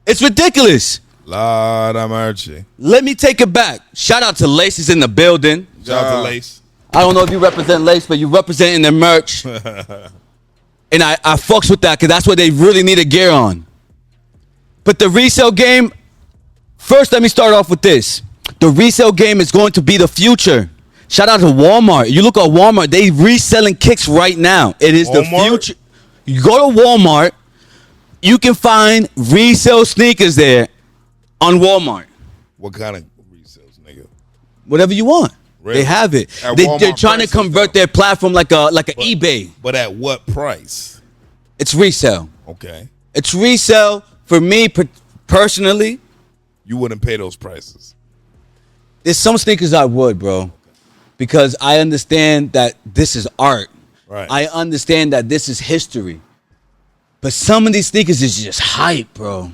It's ridiculous. Lord have mercy. Let me take it back. Shout out to Laces in the building. Shout out to Lace. I don't know if you represent Lace, but you representing their merch. And I fucks with that because that's what they really need a gear on. But the resale game, first let me start off with this. The resale game is going to be the future. Shout out to Walmart. You look at Walmart, they reselling kicks right now. It is the Walmart? future. You go to Walmart, you can find resale sneakers there on Walmart. What kind of resales, nigga? Whatever you want. Really? They have it. At They're Walmart trying to prices, convert though. their platform like a eBay. But at what price? It's resale. Okay. It's resale for me personally. You wouldn't pay those prices. There's some sneakers I would, bro, because I understand that this is art. Right. I understand that this is history. But some of these sneakers is just hype, bro.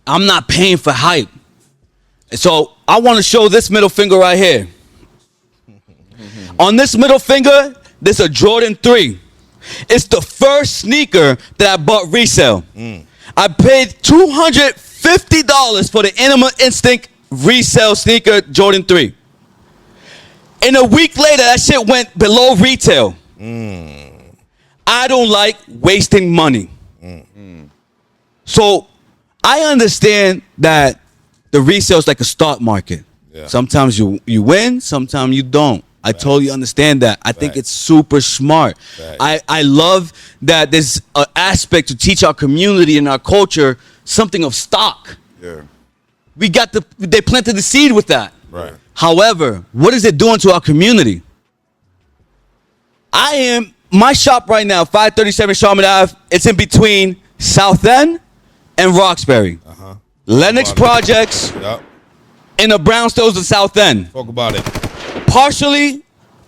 I'm not paying for hype. And so I want to show this middle finger right here. On this middle finger, there's a Jordan 3. It's the first sneaker that I bought resale. I paid $250 for the Animal Instinct resale sneaker Jordan 3. And a week later, that shit went below retail. I don't like wasting money. So I understand that the resale is like a stock market. Yeah. Sometimes you win, sometimes you don't. I totally understand that. I think Right. it's super smart. Right. I love that there's an aspect to teach our community and our culture something of stock. Yeah. They planted the seed with that. Right. However, what is it doing to our community? My shop right now, 537 Charlotte Ave, it's in between South End and Roxbury. Lennox Projects Yup. in the brownstones of South End. Talk about it. Partially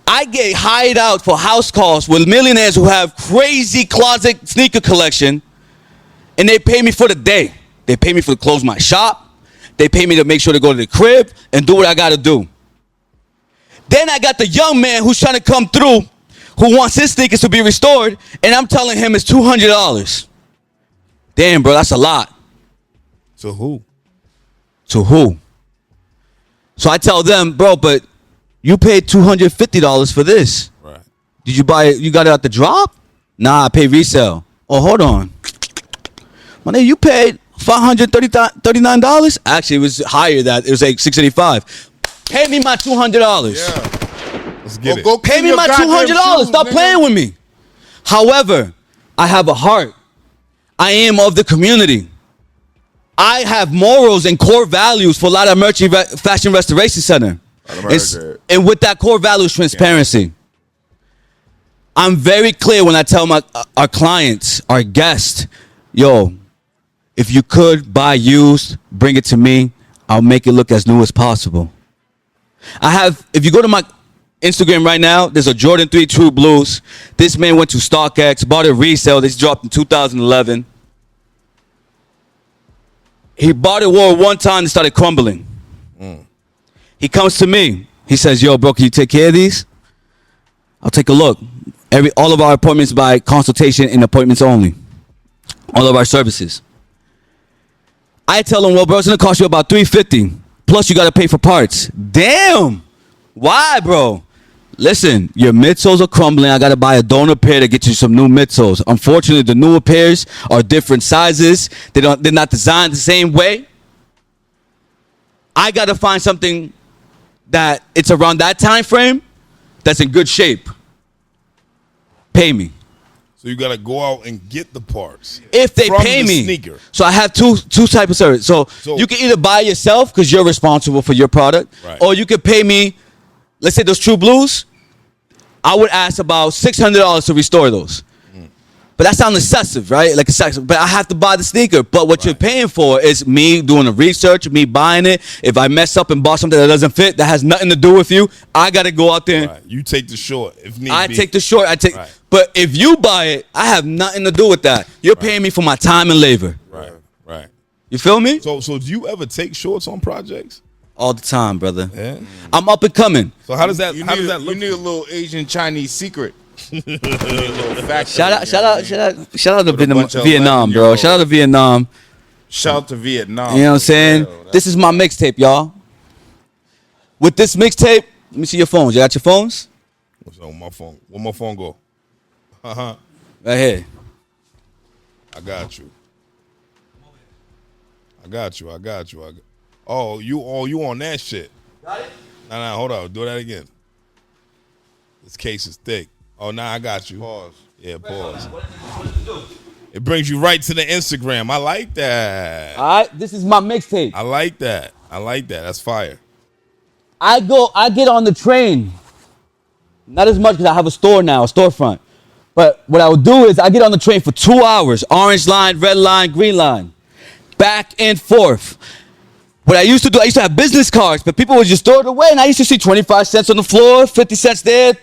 I get hired out for house calls with millionaires who have crazy closet sneaker collection, and they pay me for the day. They pay me for to close my shop. They pay me to make sure to go to the crib and do what I got to do. Then I got the young man who's trying to come through, who wants his sneakers to be restored, and I'm telling him it's $200. Damn, bro, that's a lot. To who? To who? So I tell them, bro, but you paid $250 for this. Right. Did you buy it? You got it at the drop? Nah, I paid resale. Oh, hold on. My nigga, you paid $539? Actually, it was higher than that. It was like $685. Pay me my $200. Yeah. Let's get it. Go Pay clean me your my goddamn $200. shoes, Stop nigga. playing with me. However, I have a heart. I am of the community. I have morals and core values for Lara Merchant Fashion Restoration Center. And with that core value is transparency. I'm very clear when I tell our clients, our guests, yo, if you could buy used, bring it to me. I'll make it look as new as possible. If you go to my Instagram right now, there's a Jordan 3 True Blues. This man went to StockX, bought a resale. This dropped in 2011. He bought it, wore it one time, and started crumbling. He comes to me. He says, yo, bro, can you take care of these? I'll take a look. All of our appointments by consultation and appointments only. All of our services. I tell him, well, bro, it's going to cost you about $350. Plus, you got to pay for parts. Damn. Why, bro? Listen, your midsoles are crumbling. I got to buy a donor pair to get you some new midsoles. Unfortunately, the newer pairs are different sizes. They're not designed the same way. I got to find something that it's around that time frame that's in good shape. Pay me. So you got to go out and get the parts. If they from pay the me. Sneaker. So I have two types of service. So you can either buy yourself because you're responsible for your product. Right. Or you could pay me, let's say those True Blues. I would ask about $600 to restore those. But that sounds excessive, right? Like excessive. But I have to buy the sneaker. But what you're paying for is me doing the research, me buying it. If I mess up and bought something that doesn't fit, that has nothing to do with you, I got to go out there. Right. You take the short if need be. I take the short. Right. But if you buy it, I have nothing to do with that. You're paying me for my time and labor. Right. You feel me? So do you ever take shorts on projects? All the time, brother. Yeah. I'm up and coming. So how does that You look? need a little Asian Chinese secret. You need a little factory, Shout out to With a bunch of Vietnam, bro. 11-year-olds. Shout out to Vietnam. Shout out to Vietnam. You know what I'm saying? For real. This is my mixtape, y'all. With this mixtape, let me see your phones. You got your phones? What's on my phone? Where my phone go? Right here. I got you. Oh, you on that shit? Got it? Nah, hold on. Do that again. This case is thick. Oh, nah, I got you. Pause. Yeah, pause. What does it do? It brings you right to the Instagram. I like that. All right, this is my mixtape. I like that. That's fire. I get on the train. Not as much because I have a store now, a storefront. But what I would do is I get on the train for 2 hours. Orange line, red line, green line. Back and forth. What I used to do, I used to have business cards, but people would just throw it away. And I used to see 25 cents on the floor, 50 cents there.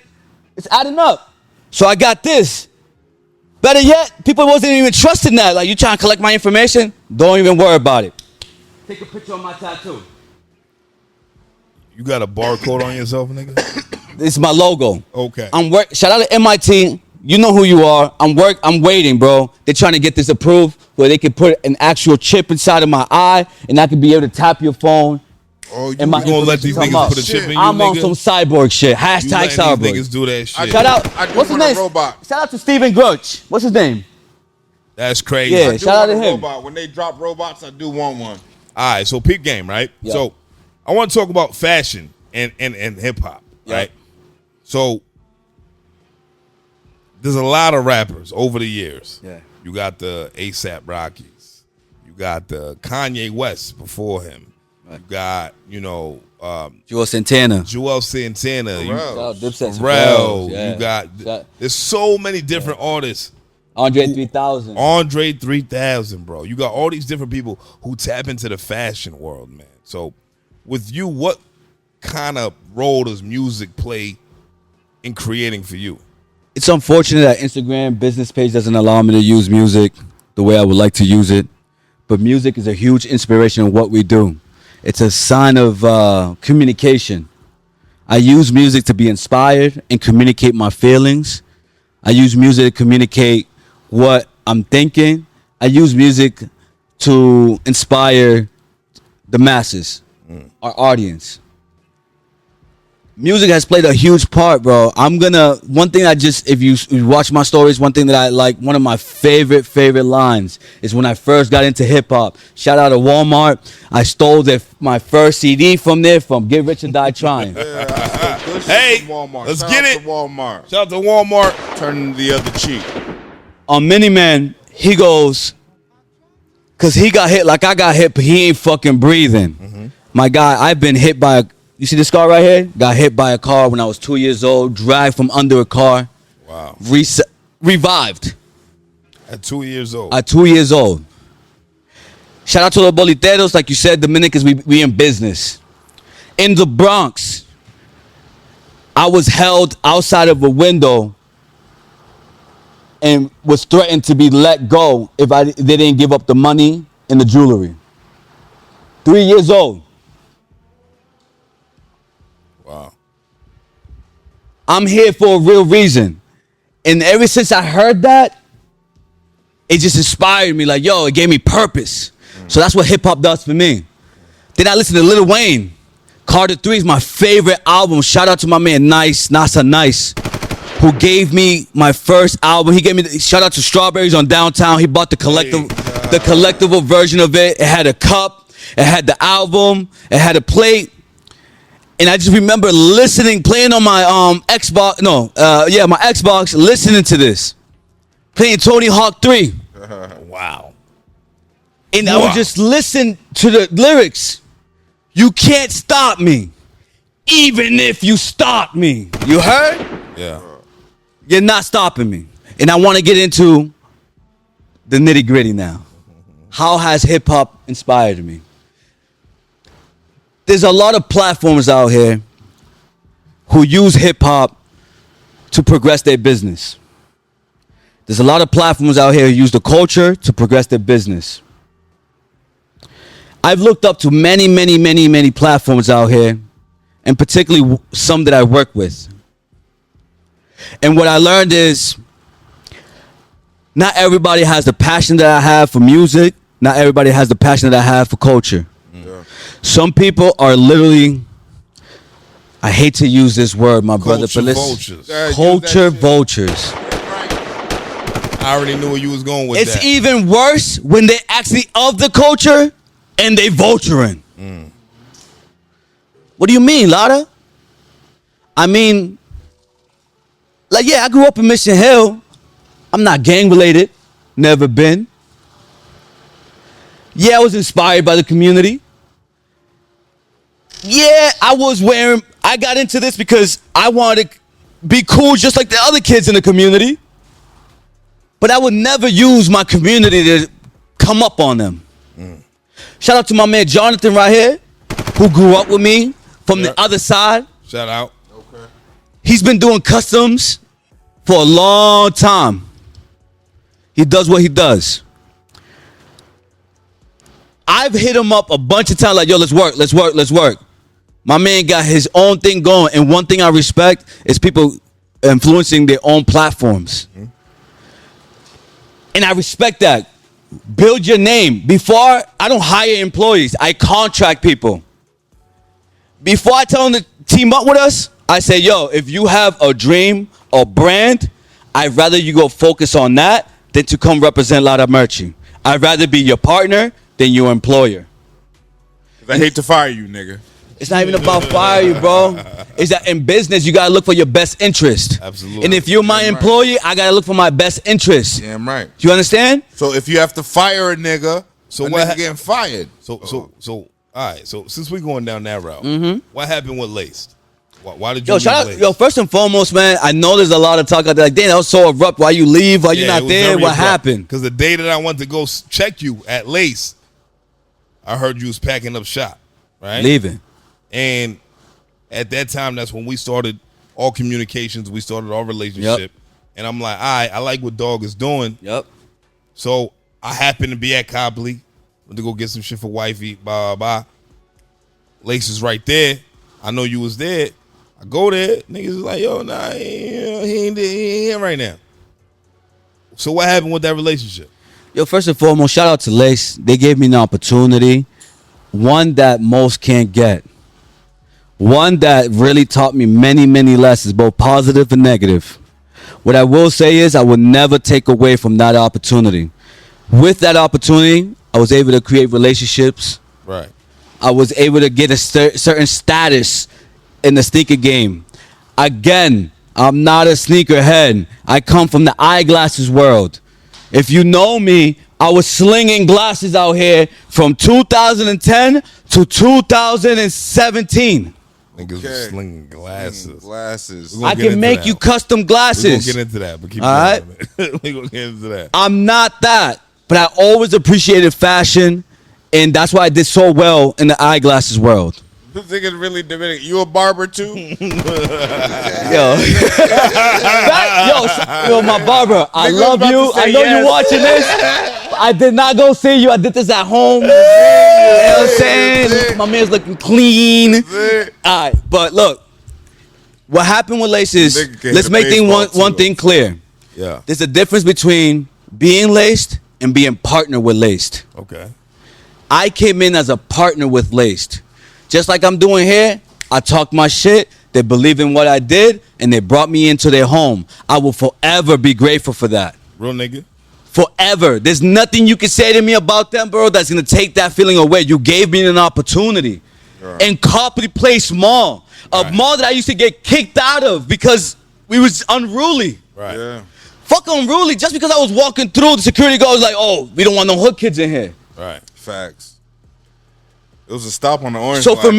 It's adding up. So I got this. Better yet, people wasn't even trusting that. Like, you trying to collect my information? Don't even worry about it. Take a picture of my tattoo. You got a barcode on yourself, nigga? This is my logo. Okay. Shout out to MIT. You know who you are. I'm waiting, bro. They're trying to get this approved where they can put an actual chip inside of my eye and I can be able to tap your phone. Oh, you and my gonna let these information niggas come put a up. chip in you, I'm on nigga? some cyborg shit. You Hashtag letting cyborg. these niggas do that shit. Shout out. I do What's his want a name? robot. Shout out to Steven Grunch. What's his name? That's crazy. Yeah. I do shout out want to a him. robot. When they drop robots, I do want one. All right, so peep game, right? Yeah. So I want to talk about fashion and hip hop, Yeah. right? So there's a lot of rappers over the years. Yeah. You got the ASAP Rockies. You got the Kanye West before him. Right. You got, Joel Santana. Joel Santana. You, Pharrell. Shout out Dipset. Pharrell. Yeah. You got, Shout- there's so many different artists. Andre 3000. Andre 3000, bro. You got all these different people who tap into the fashion world, man. So with you, what kind of role does music play in creating for you? It's unfortunate that Instagram business page doesn't allow me to use music the way I would like to use it. But music is a huge inspiration in what we do. It's a sign of communication. I use music to be inspired and communicate my feelings. I use music to communicate what I'm thinking. I use music to inspire the masses, our audience. Music has played a huge part, bro. One thing if you watch my stories, one thing that I like, one of my favorite lines is when I first got into hip hop. Shout out to Walmart. I stole my first CD from there, from Get Rich or Die Trying. Hey, Walmart. let's Shout get out it. to Walmart. Shout out to Walmart. Turning the other cheek. On Miniman, he goes, cause he got hit like I got hit, but he ain't fucking breathing. My guy, I've been hit by you see this car right here? Got hit by a car when I was 2 years old, dragged from under a car. Wow. Revived. At 2 years old. At 2 years old. Shout out to the boliteros, like you said, Dominicans, we in business. In the Bronx, I was held outside of a window and was threatened to be let go if they didn't give up the money and the jewelry. 3 years old. Wow. I'm here for a real reason. And ever since I heard that, it just inspired me. Like, yo, it gave me purpose. So that's what hip hop does for me. Then I listened to Lil Wayne. Carter 3 is my favorite album. Shout out to my man Nasa Nice, who gave me my first album. He gave me shout out to Strawberries on Downtown. He bought the collectible version of it. It had a cup. It had the album. It had a plate. And I just remember playing on my Xbox. My Xbox, listening to this, playing Tony Hawk 3. Wow. And I would just listen to the lyrics. You can't stop me, even if you stop me. You heard? Yeah. You're not stopping me. And I want to get into the nitty gritty now. How has hip hop inspired me? There's a lot of platforms out here who use hip hop to progress their business. There's a lot of platforms out here who use the culture to progress their business. I've looked up to many platforms out here, and particularly some that I work with. And what I learned is not everybody has the passion that I have for music. Not everybody has the passion that I have for culture. Some people are literally, I hate to use this word, my brother, but vultures. Culture vultures. I already knew where you was going with that. It's even worse when they actually of the culture and they vulturing. What do you mean, Lara? I mean, like, yeah, I grew up in Mission Hill. I'm not gang related. Never been. Yeah, I was inspired by the community. Yeah, I got into this because I wanted to be cool just like the other kids in the community. But I would never use my community to come up on them. Shout out to my man Jonathan right here, who grew up with me from the other side. Shout out. Okay. He's been doing customs for a long time. He does what he does. I've hit him up a bunch of times like, yo, let's work. My man got his own thing going. And one thing I respect is people influencing their own platforms. And I respect that. Build your name. Before, I don't hire employees. I contract people. Before I tell them to team up with us, I say, yo, if you have a dream or brand, I'd rather you go focus on that than to come represent Lara Merchie. I'd rather be your partner than your employer. I hate to fire you, nigga. It's not even about fire you, bro. It's that in business, you got to look for your best interest. Absolutely. And if you're my employee, I got to look for my best interest. Damn right. You understand? So if you have to fire a nigga, So a what nigga getting fired. So all right. So since we're going down that route, what happened with Laced? Why did you Yo, leave shout out. Laced? Yo, first and foremost, man, I know there's a lot of talk out there like, damn, that was so abrupt. Why you leave? Why you not there? What happened? Because the day that I went to go check you at Laced, I heard you was packing up shop, right? Leaving. And at that time, that's when we started all communications. We started our relationship. And I'm like, all right, I like what dog is doing. Yep. So I happened to be at Copley. Went to go get some shit for wifey. Blah, blah, blah. Lace is right there. I know you was there. I go there. Niggas is like, yo, nah, he ain't here right now. So what happened with that relationship? Yo, first and foremost, shout out to Lace. They gave me an opportunity, one that most can't get. One that really taught me many, many lessons, both positive and negative. What I will say is I will never take away from that opportunity. With that opportunity, I was able to create relationships. Right. I was able to get a certain status in the sneaker game. Again, I'm not a sneakerhead. I come from the eyeglasses world. If you know me, I was slinging glasses out here from 2010 to 2017. Niggas was slinging glasses. Glasses. I can make you custom We're glasses. gonna get into that, but keep All right. going. We're gonna get into that. I'm not that, but I always appreciated fashion, and that's why I did so well in the eyeglasses world. This nigga's really Dominican. You a barber too? Yo, yo, my barber, I Nigga was love about you. to say I know yes. you watching this. I did not go see you. I did this at home. You know what I'm saying? My man's looking clean. All right, but look, what happened with Lace is, Nigga can let's hit a make baseball one too, thing clear. Yeah. There's a difference between being laced and being partnered with laced. Okay. I came in as a partner with laced. Just like I'm doing here, I talk my shit, they believe in what I did, and they brought me into their home. I will forever be grateful for that. Real nigga. Forever. There's nothing you can say to me about them, bro, that's going to take that feeling away. You gave me an opportunity. Right. And Copley Place Mall, a mall that I used to get kicked out of because we was unruly. Right. Yeah. Fuck unruly. Just because I was walking through, the security guard was like, oh, we don't want no hood kids in here. Right. Facts. It was a stop on the orange. So line, for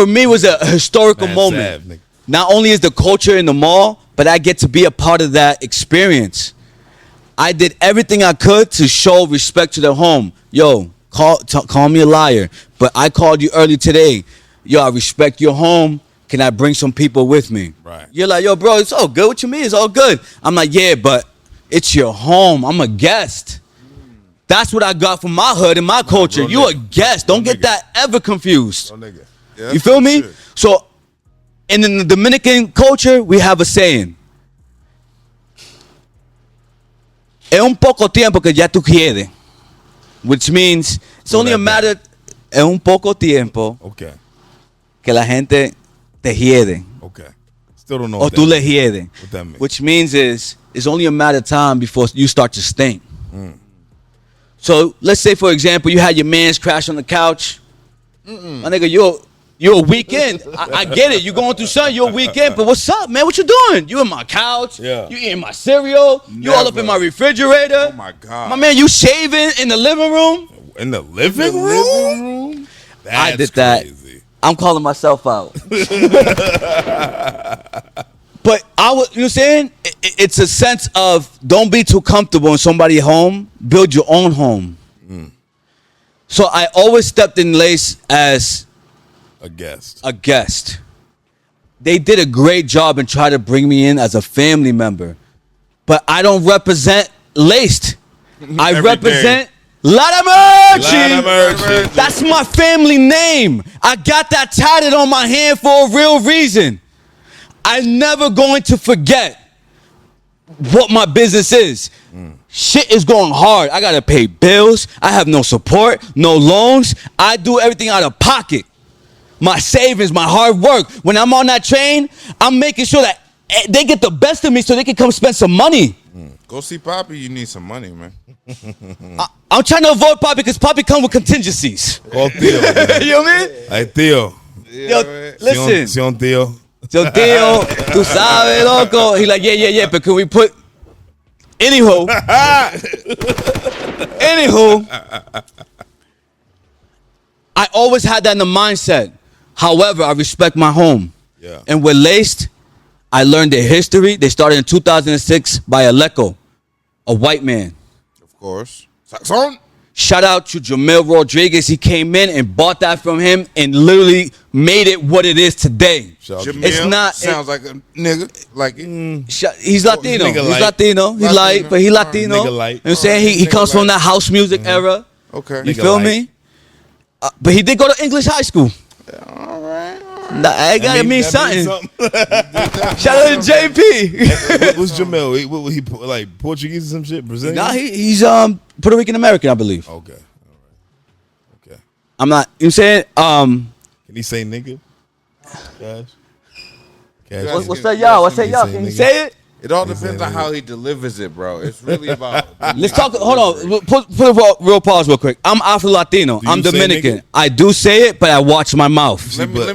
me, nigga. it was a historical Man, moment. sad, nigga. Not only is the culture in the mall, but I get to be a part of that experience. I did everything I could to show respect to the home. Yo, call me a liar, but I called you early today. Yo, I respect your home. Can I bring some people with me? Right. You're like, yo, bro, it's all good. What you mean? It's all good. I'm like, yeah, but it's your home. I'm a guest. That's what I got from my hood and my culture. real You a nigga. guest. Don't Real get nigga. that ever confused. Real nigga. Yeah, You feel me? shit. So, and in the Dominican culture, we have a saying. Es un poco tiempo que ya tú quieres. Which means, it's only a matter, es un poco tiempo Okay. que la gente te hiede. Okay. Still don't know Or what tú that le means. hiede. What that means. Which means it's only a matter of time before you start to stink. Mm. So let's say, for example, you had your man's crash on the couch. My nigga, you're a weekend. I get it. You going through something. You're a weekend. But what's up, man? What you doing? You in my couch. Yeah. You eating my cereal. You all up in my refrigerator. Oh my God. My man, you shaving in the living room. In the living room? That's I did that. Crazy. I'm calling myself out. But I was, you know what I'm saying? It's a sense of don't be too comfortable in somebody's home. Build your own home. So I always stepped in Lace as A guest. a guest. They did a great job and tried to bring me in as a family member. But I don't represent Laced. I Every represent Latamerchi. Latamerchi. That's my family name. I got that tatted on my hand for a real reason. I'm never going to forget what my business is. Shit is going hard. I gotta pay bills. I have no support, no loans. I do everything out of pocket. My savings, my hard work. When I'm on that train, I'm making sure that they get the best of me so they can come spend some money. Go see Poppy. You need some money, man. I'm trying to avoid Poppy because Poppy come with contingencies. Call Theo. Man. You know what I mean? Hey, Theo. Yo, man. listen. Sion Theo. Yo, Theo, tú sabes, loco. He like, yeah, but can we put... Anywho, I always had that in the mindset. However, I respect my home. Yeah. And with Laced, I learned their history. They started in 2006 by Aleko, a white man. Of course. Saxon. Shout out to Jamil Rodriguez. He came in and bought that from him and literally made it what it is today. Jamil It's not. sounds like a nigga. Like He's Latino. nigga He's light. Latino. He Latino. light, but he Latino. Nigga You know light. what I'm saying? He Nigga comes from light. that house music era. okay. You Nigga feel light. me? But he did go to English high school. All right. I gotta mean something. Shout out to JP. What's Jamil? What he like Portuguese or some shit? Brazilian? Nah, he's Puerto Rican American, I believe. Okay. All right. Okay. I'm not. You know what I'm saying? Can he say nigga? Cash. What's that, y'all? What's that, y'all? Can you say it? It all depends on how he delivers it, bro. It's really about. Let's talk. Hold on. Put a real pause real quick. I'm Afro Latino. Do you I'm say Dominican. nigga? I do say it, but I watch my mouth. Let but-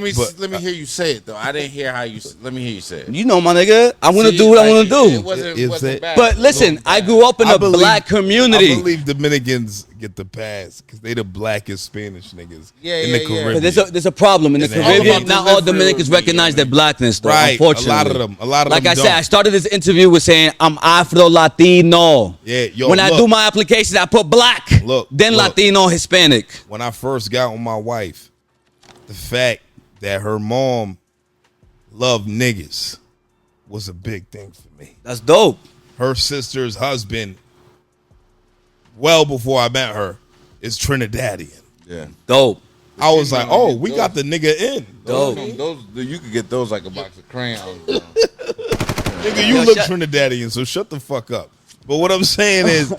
me hear you say it though. I didn't hear how you. Let me hear you say it. You know, my nigga. I'm gonna See, do what I'm like, gonna It do. It's wasn't it. bad. But listen, It I wasn't grew up in I a believe- black community. I believe Dominicans get the pass because they the blackest Spanish niggas Yeah, in the yeah, yeah. Caribbean. But there's a problem in the And it's all Caribbean. about Not all delivery Dominicans with me, recognize yeah. their blackness, though. Right, Unfortunately, a lot of like them I said, don't. I started this interview with saying I'm Afro Latino. Yeah, yo, when I look. do my applications, I put black. Look, then look. Latino, Hispanic. When I first got with my wife, the fact that her mom loved niggas was a big thing for me. That's dope. Her sister's husband, well before I met her, is Trinidadian. Yeah. Dope. I was like, oh, we got the nigga in. Dope. Those you could get those like a box of crayons. Bro. Nigga, you Yo, look shut- Trinidadian, so shut the fuck up. But what I'm saying is,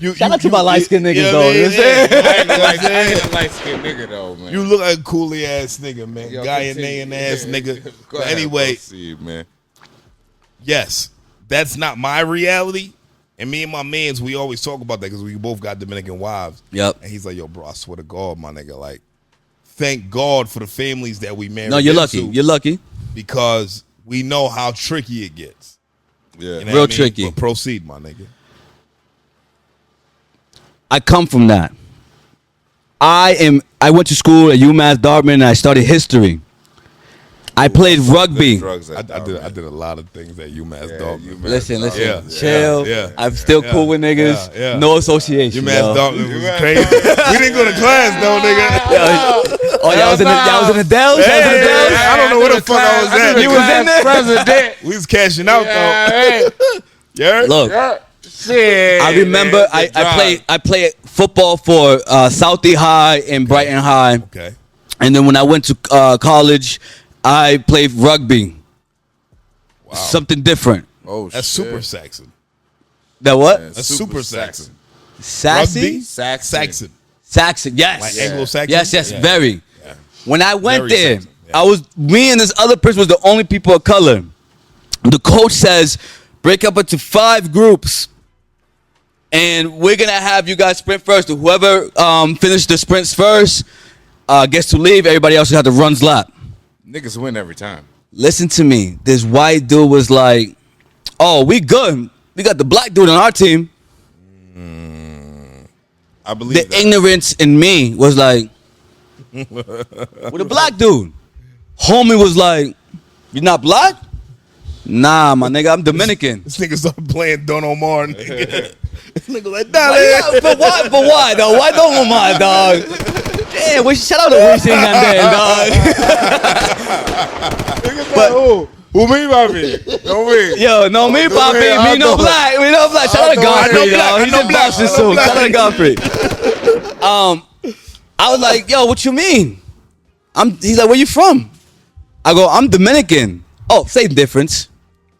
you, Shout out to my light-skinned niggas, know though. what I mean? You know what I'm saying? I ain't a light skinned nigga though, man. You look like a coolie ass nigga, man. Yo, Guyanayan continue. ass nigga. Go But ahead, anyway, proceed, man. yes, that's not my reality. And me and my mans, we always talk about that because we both got Dominican wives. Yep. And he's like, yo, bro, I swear to God, my nigga, like, thank God for the families that we married. No, you're into, lucky. You're lucky. because we know how tricky it gets. Yeah. You know Real what I mean? tricky. But proceed, my nigga. I come from that. I went to school at UMass Dartmouth and I studied history. I played rugby. Drugs I did a lot of things at UMass Dartmouth. Listen, Yeah, chill. yeah, I'm still yeah, cool with niggas. yeah, yeah. No association. UMass yo. Dartmouth was crazy. We didn't go to class though, nigga. Oh, y'all was in the Dells? Y'all was in the Dells? I don't know where the fuck I was at. You was in there? President. We was cashing out though. You heard? Look, Shit. I remember I played football for Southie High and Brighton High. Okay. And then when I went to college, I played rugby. Wow. Something different. Oh, That's shit. super Saxon. That what? That's super Saxon. Sassy? Rugby? Saxon. Saxon. Saxon, yes. Like Anglo-Saxon? Yes, Yeah. very. Yeah. When I went Very there, Saxon, yeah. me and this other person was the only people of color. The coach says, break up into 5 groups. And we're going to have you guys sprint first. Whoever finished the sprints first gets to leave. Everybody else has to runs lap. Niggas win every time. Listen to me. This white dude was like, oh, we good. We got the black dude on our team. I believe The that. ignorance in me was like, with a black dude. Homie was like, you not black? Nah, my nigga, I'm Dominican. This nigga started playing Don Omar. Nigga. This nigga like, nah, But why though? Why don't Omar, dog? Damn, shout out to Wisin Yandel, dog. But who me, papi? No me. Yo, no me, papi. Me no black. We no black. Shout out to Godfrey, dog. He's in Boston soon. Shout out to Godfrey. I was like, yo, what you mean? He's like, where you from? I go, I'm Dominican. Oh, same difference.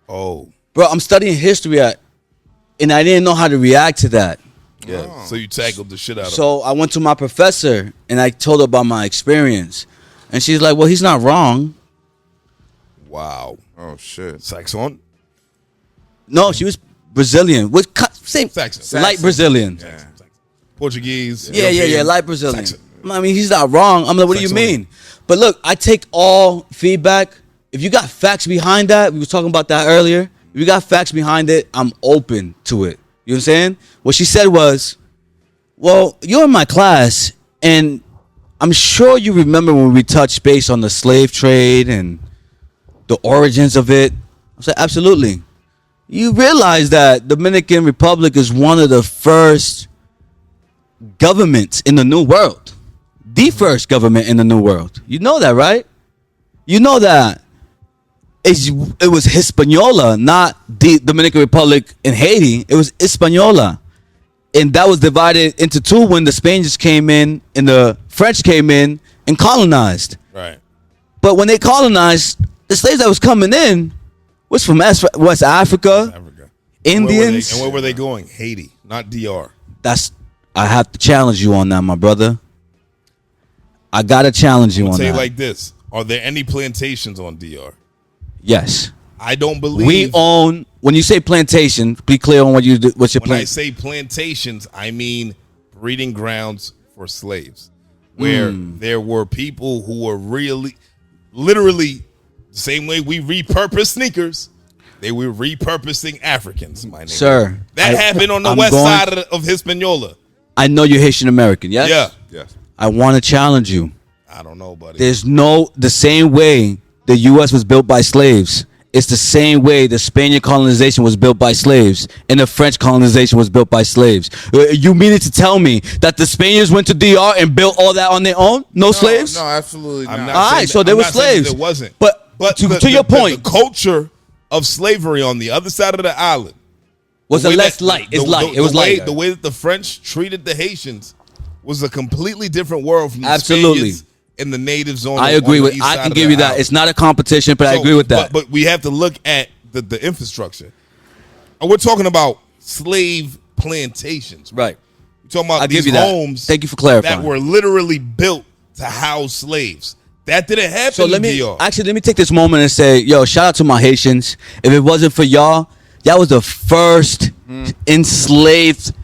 Oh. Bro, I'm studying history and I didn't know how to react to that. Yeah. So you tackled the shit out of him. So I went to my professor and I told her about my experience. And she's like, well, he's not wrong. Wow. Oh shit. Saxon? No, she was Brazilian. Same, Saxon. light Brazilian. Yeah. Portuguese. Yeah, European. light Brazilian. Saxon. I mean, he's not wrong. I'm like, what do you Saxonian. mean? But look, I take all feedback. If you got facts behind that, we were talking about that earlier. If you got facts behind it, I'm open to it. You know what I'm saying? What she said was, well, you're in my class, and I'm sure you remember when we touched base on the slave trade and the origins of it. I said, absolutely. You realize that Dominican Republic is one of the first government in the New World. The first government in the New World. You know that, right? You know that it was Hispaniola, not the Dominican Republic and Haiti. It was Hispaniola. And that was divided into two when the Spaniards came in and the French came in and colonized. Right. But when they colonized, the slaves that was coming in was from West Africa, Indians. And where were they going? Haiti, not DR. I have to challenge you on that, my brother. I gotta challenge you on that. I'll say it like this: are there any plantations on DR? Yes. I don't believe we own. When you say plantation, be clear on what you do. What's your plan? When I say plantations, I mean breeding grounds for slaves, where there were people who were literally, the same way we repurpose sneakers. They were repurposing Africans, my nigga. Sir. That happened on the west side of Hispaniola. I know you're Haitian American, yes? Yeah. Yes. I want to challenge you. I don't know, buddy. There's the same way the U.S. was built by slaves. It's the same way the Spanish colonization was built by slaves and the French colonization was built by slaves. You meaning to tell me that the Spaniards went to DR and built all that on their own? No slaves? No, absolutely not. All right, so there were slaves. It wasn't. But to your point. The culture of slavery on the other side of the island was a less light. It's light. It was light. The way that the French treated the Haitians was a completely different world from the Absolutely. Spaniards and the natives on I the agree with. east I side can of give the you that. island. It's not a competition, but I agree with that. But we have to look at the infrastructure. And we're talking about slave plantations. Right. We're talking about I'll these give you that. homes Thank you for clarifying. that were literally built to house slaves. That didn't happen So let in DR. me take this moment and say, yo, shout out to my Haitians. If it wasn't for y'all was the first enslaved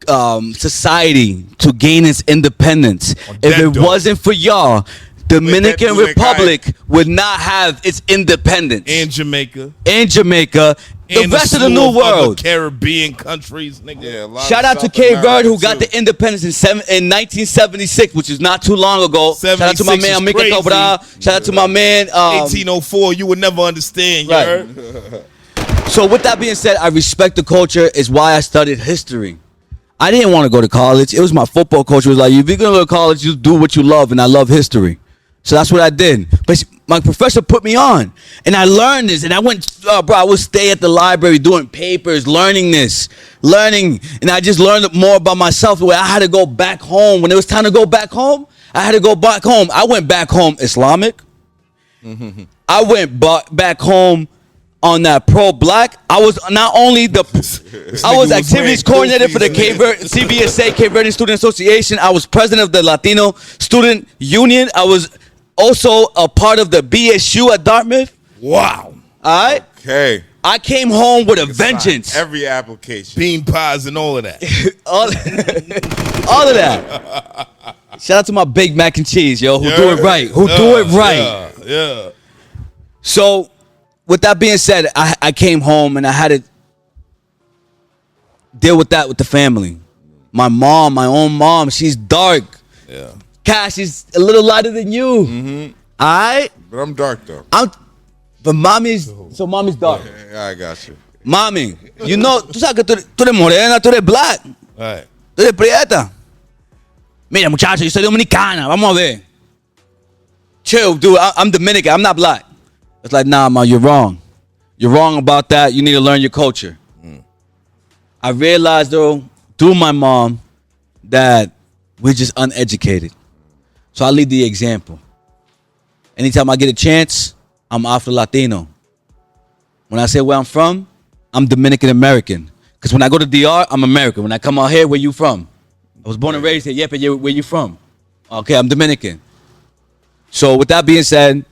society to gain its independence. If it wasn't for y'all, Dominican Republic would not have its independence. And Jamaica. The rest of the New World. Caribbean countries, nigga. Yeah, Shout out to Cape Verde who got the independence in 1976, which is not too long ago. Shout out to my man Mika Cabral. Shout out to my man 1804. You would never understand. You Right. heard? So with that being said, I respect the culture. Is why I studied history. I didn't want to go to college. It was my football coach who was like, if you're gonna go to college, you do what you love, and I love history. So that's what I did. But my professor put me on, and I learned this. And I went, bro, I would stay at the library doing papers, learning, and I just learned more about myself. Where I had to go back home when it was time to go back home. I had to go back home. I went back home Islamic. I went back home on that pro-black. I was not only I was activities coordinator for the CBSA, Cape Verde Student Association. I was president of the Latino Student Union. I was also a part of the BSU at Dartmouth. Wow. All right. Okay. I came home with a vengeance. Every application. Bean pies and all of that. all of that. Shout out to my Big Mac and Cheese, yo, who do it right. Do it right. Yeah. So, with that being said, I came home and I had to deal with that with the family. My own mom, she's dark. Yeah. Cash is a little lighter than you. Mm-hmm. All right? But I'm dark though. But mommy's dark. Yeah, I got you. Mami, you know, tú sabes que tú eres morena, tú eres black, Right. tú eres prieta. Mira, muchacho, yo soy dominicana, vamos a ver. Chill, dude, I'm Dominican, I'm not black. It's like, nah, ma, you're wrong. You're wrong about that. You need to learn your culture. I realized, though, through my mom, that we're just uneducated. So I lead the example. Anytime I get a chance, I'm Afro-Latino. When I say where I'm from, I'm Dominican American. Because when I go to DR, I'm American. When I come out here, where you from? I was born and raised here. Yeah, but where you from? Okay, I'm Dominican. So with that being said,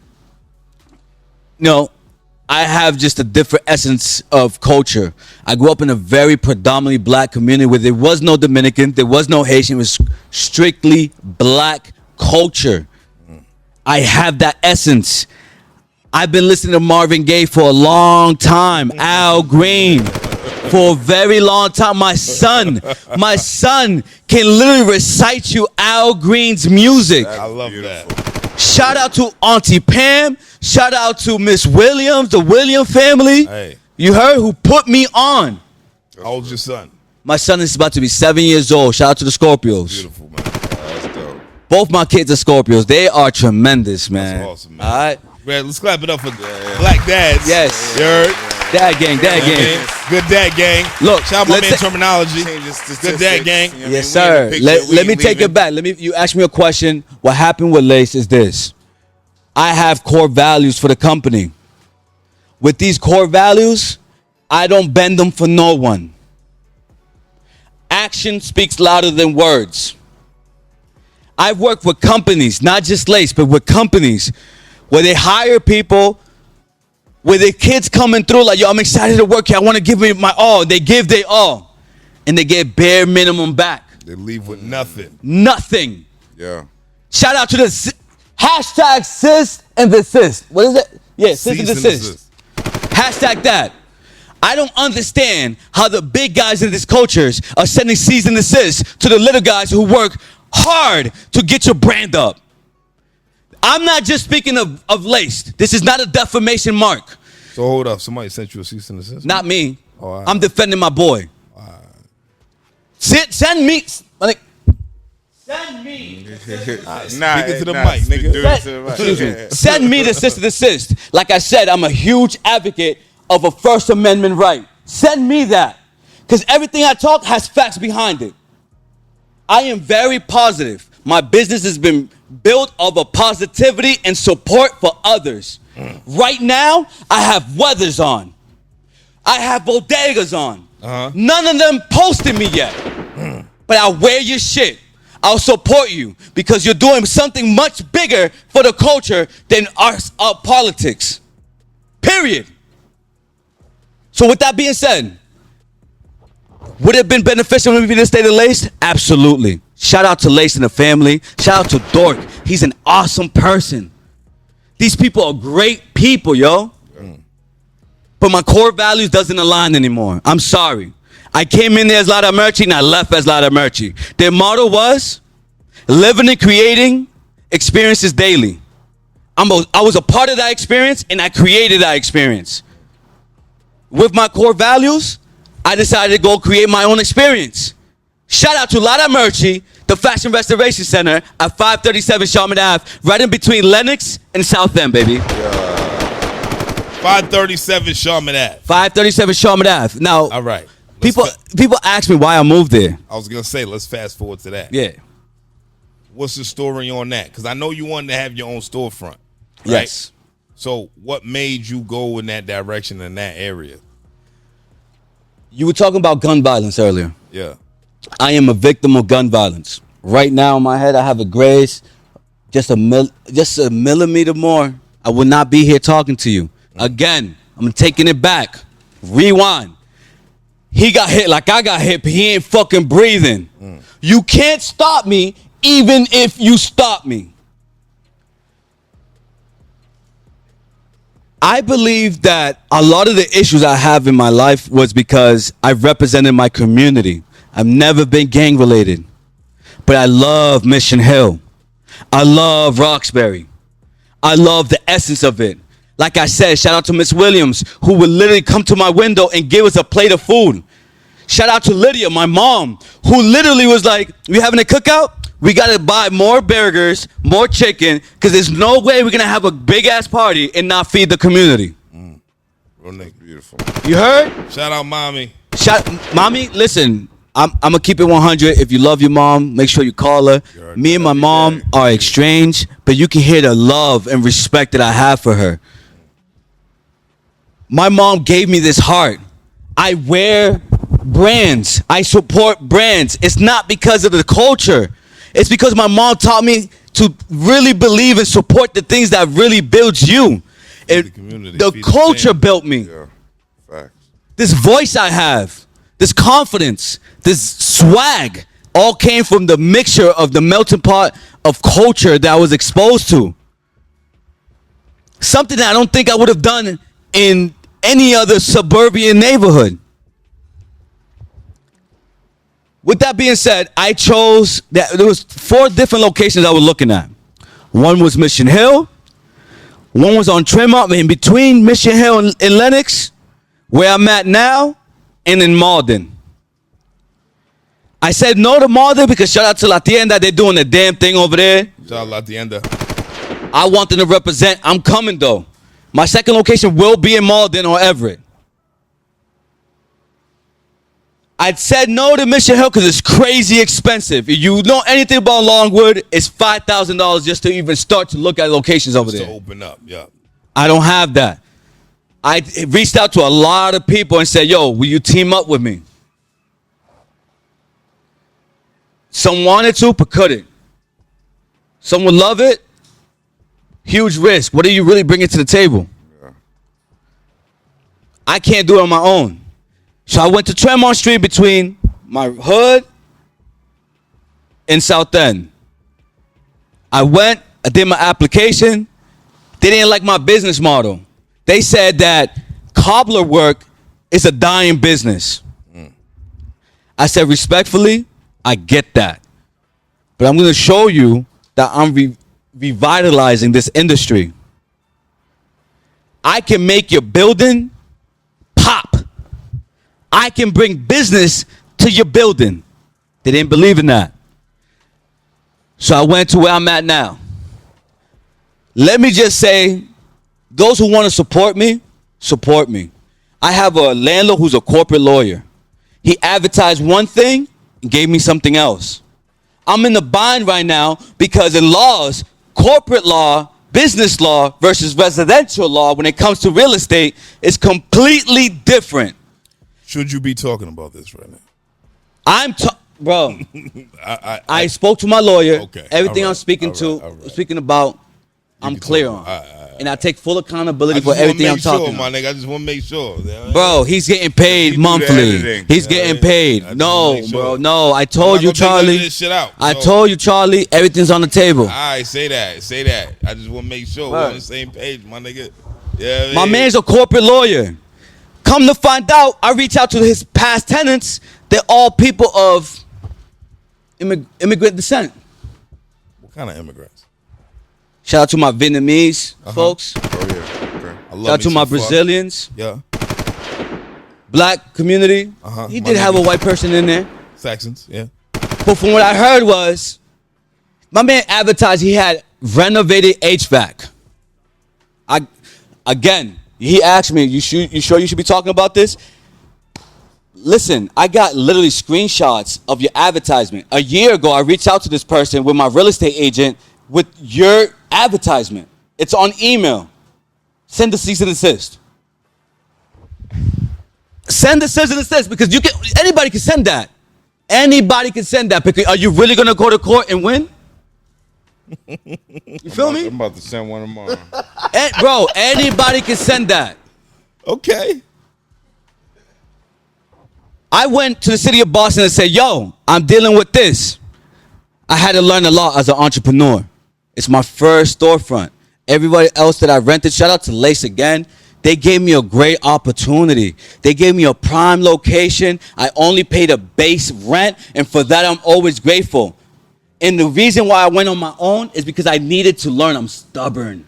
I have just a different essence of culture. I grew up in a very predominantly black community where there was no Dominican, there was no Haitian. It was strictly black culture. I have that essence. I've been listening to Marvin Gaye for a long time. Al Green for a very long time. My son can literally recite you Al Green's music. I love that. Shout out to Auntie Pam. Shout out to Miss Williams, the Williams family. Hey. You heard who put me on. How old's your son? My son is about to be 7 years old. Shout out to the Scorpios. Beautiful, man. That's dope. Both my kids are Scorpios. They are tremendous, man. That's awesome, man. All right. Man, let's clap it up for black dads. Yes. You heard? Dad gang, dad gang. Good dad gang. Look, shout out my let's man say- terminology. Good dad gang. You know what I mean? Yes, We sir. in the picture, Let me we take leaving. it back. You asked me a question. What happened with Lace is this. I have core values for the company. With these core values, I don't bend them for no one. Action speaks louder than words. I've worked with companies, not just Lace, but with companies where they hire people, where their kids coming through like, yo, I'm excited to work here. I want to give it my all. They give their all. And they get bare minimum back. They leave with nothing. Nothing. Yeah. Shout out to the hashtag sis and desist. What is it? Yeah, sis and Cease and desist. Hashtag that. I don't understand how the big guys in these cultures are sending cease and desist to the little guys who work hard to get your brand up. I'm not just speaking of Laced. This is not a defamation mark. So hold up. Somebody sent you a cease and desist? Not me. Oh, all right. I'm defending my boy. Send me. Like, send me. Speak it to the mic, nigga. Do it to the mic. Excuse me. Send me the cease and desist. Like I said, I'm a huge advocate of a First Amendment right. Send me that. Because everything I talk has facts behind it. I am very positive. My business has been built of a positivity and support for others. Right now, I have weathers on. I have bodegas on. None of them posted me yet. But I'll wear your shit. I'll support you because you're doing something much bigger for the culture than our politics. Period. So with that being said, would it have been beneficial if we didn't stay to Lace? Absolutely. Shout out to Lace and the family. Shout out to Dork. He's an awesome person. These people are great people, yo. But my core values doesn't align anymore. I'm sorry. I came in there as Lara Merchie and I left as Lara Merchie. Their motto was living and creating experiences daily. I was a part of that experience and I created that experience. With my core values, I decided to go create my own experience. Shout out to Lara Merchie, the Fashion Restoration Center at 537 Sharman Ave, right in between Lenox and South End, baby. 537 Sharman Ave. 537 Sharman Ave. Now, All right. people ask me why I moved there. I was going to say, let's fast forward to that. Yeah. What's the story on that? Because I know you wanted to have your own storefront. Right? Yes. So what made you go in that direction in that area? You were talking about gun violence earlier. Yeah. I am a victim of gun violence. Right now in my head, I have a graze, just a millimeter more. I would not be here talking to you. Again, I'm taking it back. Rewind. He got hit like I got hit, but he ain't fucking breathing. You can't stop me even if you stop me. I believe that a lot of the issues I have in my life was because I've represented my community. I've never been gang related, but I love Mission Hill. I love Roxbury. I love the essence of it. Like I said, shout out to Miss Williams, who would literally come to my window and give us a plate of food. Shout out to Lydia, my mom, who literally was like, we having a cookout? We got to buy more burgers, more chicken, because there's no way we're going to have a big-ass party and not feed the community. Real nigga. Beautiful. You heard? Shout out, mommy. Mommy, listen, I'm going to keep it 100. If you love your mom, make sure you call her. Me and my mom are estranged, but you can hear the love and respect that I have for her. My mom gave me this heart. I wear brands. I support brands. It's not because of the culture. It's because my mom taught me to really believe and support the things that really builds you. The community, The feed the culture family. built me. Yeah. Facts. This voice I have, this confidence, this swag, all came from the mixture of the melting pot of culture that I was exposed to. Something that I don't think I would have done in any other suburban neighborhood. With that being said, I chose that there was 4 different locations I was looking at. One was Mission Hill. One was on Tremont, in between Mission Hill and Lenox, where I'm at now, and in Malden. I said no to Marley because shout out to La Tienda. They're doing the damn thing over there. Shout out La Tienda. I want them to represent. I'm coming, though. My second location will be in Malden or Everett. I said no to Mission Hill because it's crazy expensive. If you know anything about Longwood, it's $5,000 just to even start to look at locations over Just there. to open up, yeah. I don't have that. I reached out to a lot of people and said, yo, will you team up with me? Some wanted to, but couldn't. Some would love it. Huge risk. What are you really bringing to the table? Yeah. I can't do it on my own. So I went to Tremont Street between my hood and South End. I did my application. They didn't like my business model. They said that cobbler work is a dying business. I said, respectfully, I get that. But I'm going to show you that I'm revitalizing this industry. I can make your building pop. I can bring business to your building. They didn't believe in that. So I went to where I'm at now. Let me just say, those who want to support me, support me. I have a landlord who's a corporate lawyer. He advertised one thing and gave me something else. I'm in the bind right now because in laws, corporate law, business law versus residential law, when it comes to real estate, is completely different. Should you be talking about this right now? Bro, I spoke to my lawyer. Okay. Everything All right. I'm speaking speaking about, I'm clear on. And I take full accountability for wanna everything I'm make sure, talking my about. nigga. I just want to make sure. Bro, he's getting paid do the monthly. editing. He's getting paid. I just No, wanna make sure. bro, no. I I'm told not you, gonna take none of Charlie. this shit out, I so- told you, Charlie. Everything's on the table. All right, say that. I just want to make sure we're on the same page, my nigga. Yeah, My man's a corporate lawyer. Come to find out, I reach out to his past tenants. They're all people of immigrant descent. What kind of immigrants? Shout out to my Vietnamese folks. Oh, yeah. Okay. I love Shout out me to my some fuck. Brazilians. Yeah, Black community. He My did have a niggas. white person in there. Saxons. Yeah. But from what I heard was, my man advertised he had renovated HVAC. He asked me, you sure you should be talking about this? Listen, I got literally screenshots of your advertisement. A year ago, I reached out to this person with my real estate agent with your advertisement. It's on email. Send the cease and desist. Send the cease and desist because anybody can send that. Anybody can send that. Because are you really gonna go to court and win? You feel me? I'm about to send one tomorrow. Bro, anybody can send that. Okay. I went to the city of Boston and said, yo, I'm dealing with this. I had to learn a lot as an entrepreneur. It's my first storefront. Everybody else that I rented, shout out to Lace again. They gave me a great opportunity. They gave me a prime location. I only paid a base rent, and for that, I'm always grateful. And the reason why I went on my own is because I needed to learn. I'm stubborn.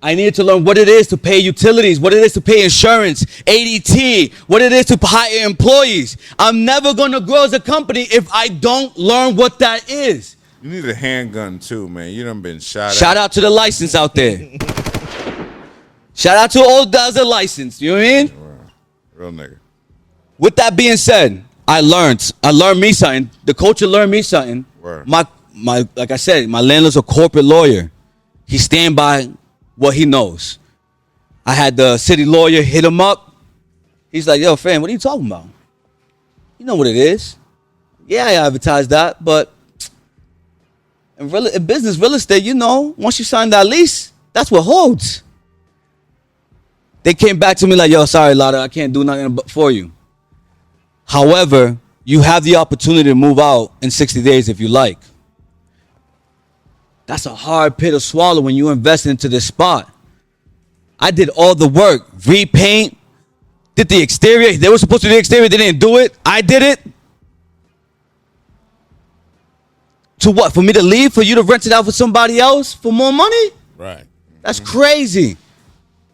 I needed to learn what it is to pay utilities, what it is to pay insurance, ADT, what it is to hire employees. I'm never going to grow as a company if I don't learn what that is. You need a handgun too, man. You done been shot Shout out to the license out there. Shout out to all those that are licensed. You know what I mean? Real nigga. With that being said, I learned me something. The culture learned me something. Word. My like I said, my landlord's a corporate lawyer. He stand by what he knows. I had the city lawyer hit him up. He's like, yo, fam, what are you talking about? You know what it is. Yeah, I advertised that, but in business, real estate, you know, once you sign that lease, that's what holds. They came back to me like, yo, sorry, Lara, I can't do nothing for you. However, you have the opportunity to move out in 60 days if you like. That's a hard pill to swallow when you invest into this spot. I did all the work, repaint, did the exterior. They were supposed to do the exterior, they didn't do it. I did it. To what? For me to leave? For you to rent it out for somebody else for more money? Right. That's crazy.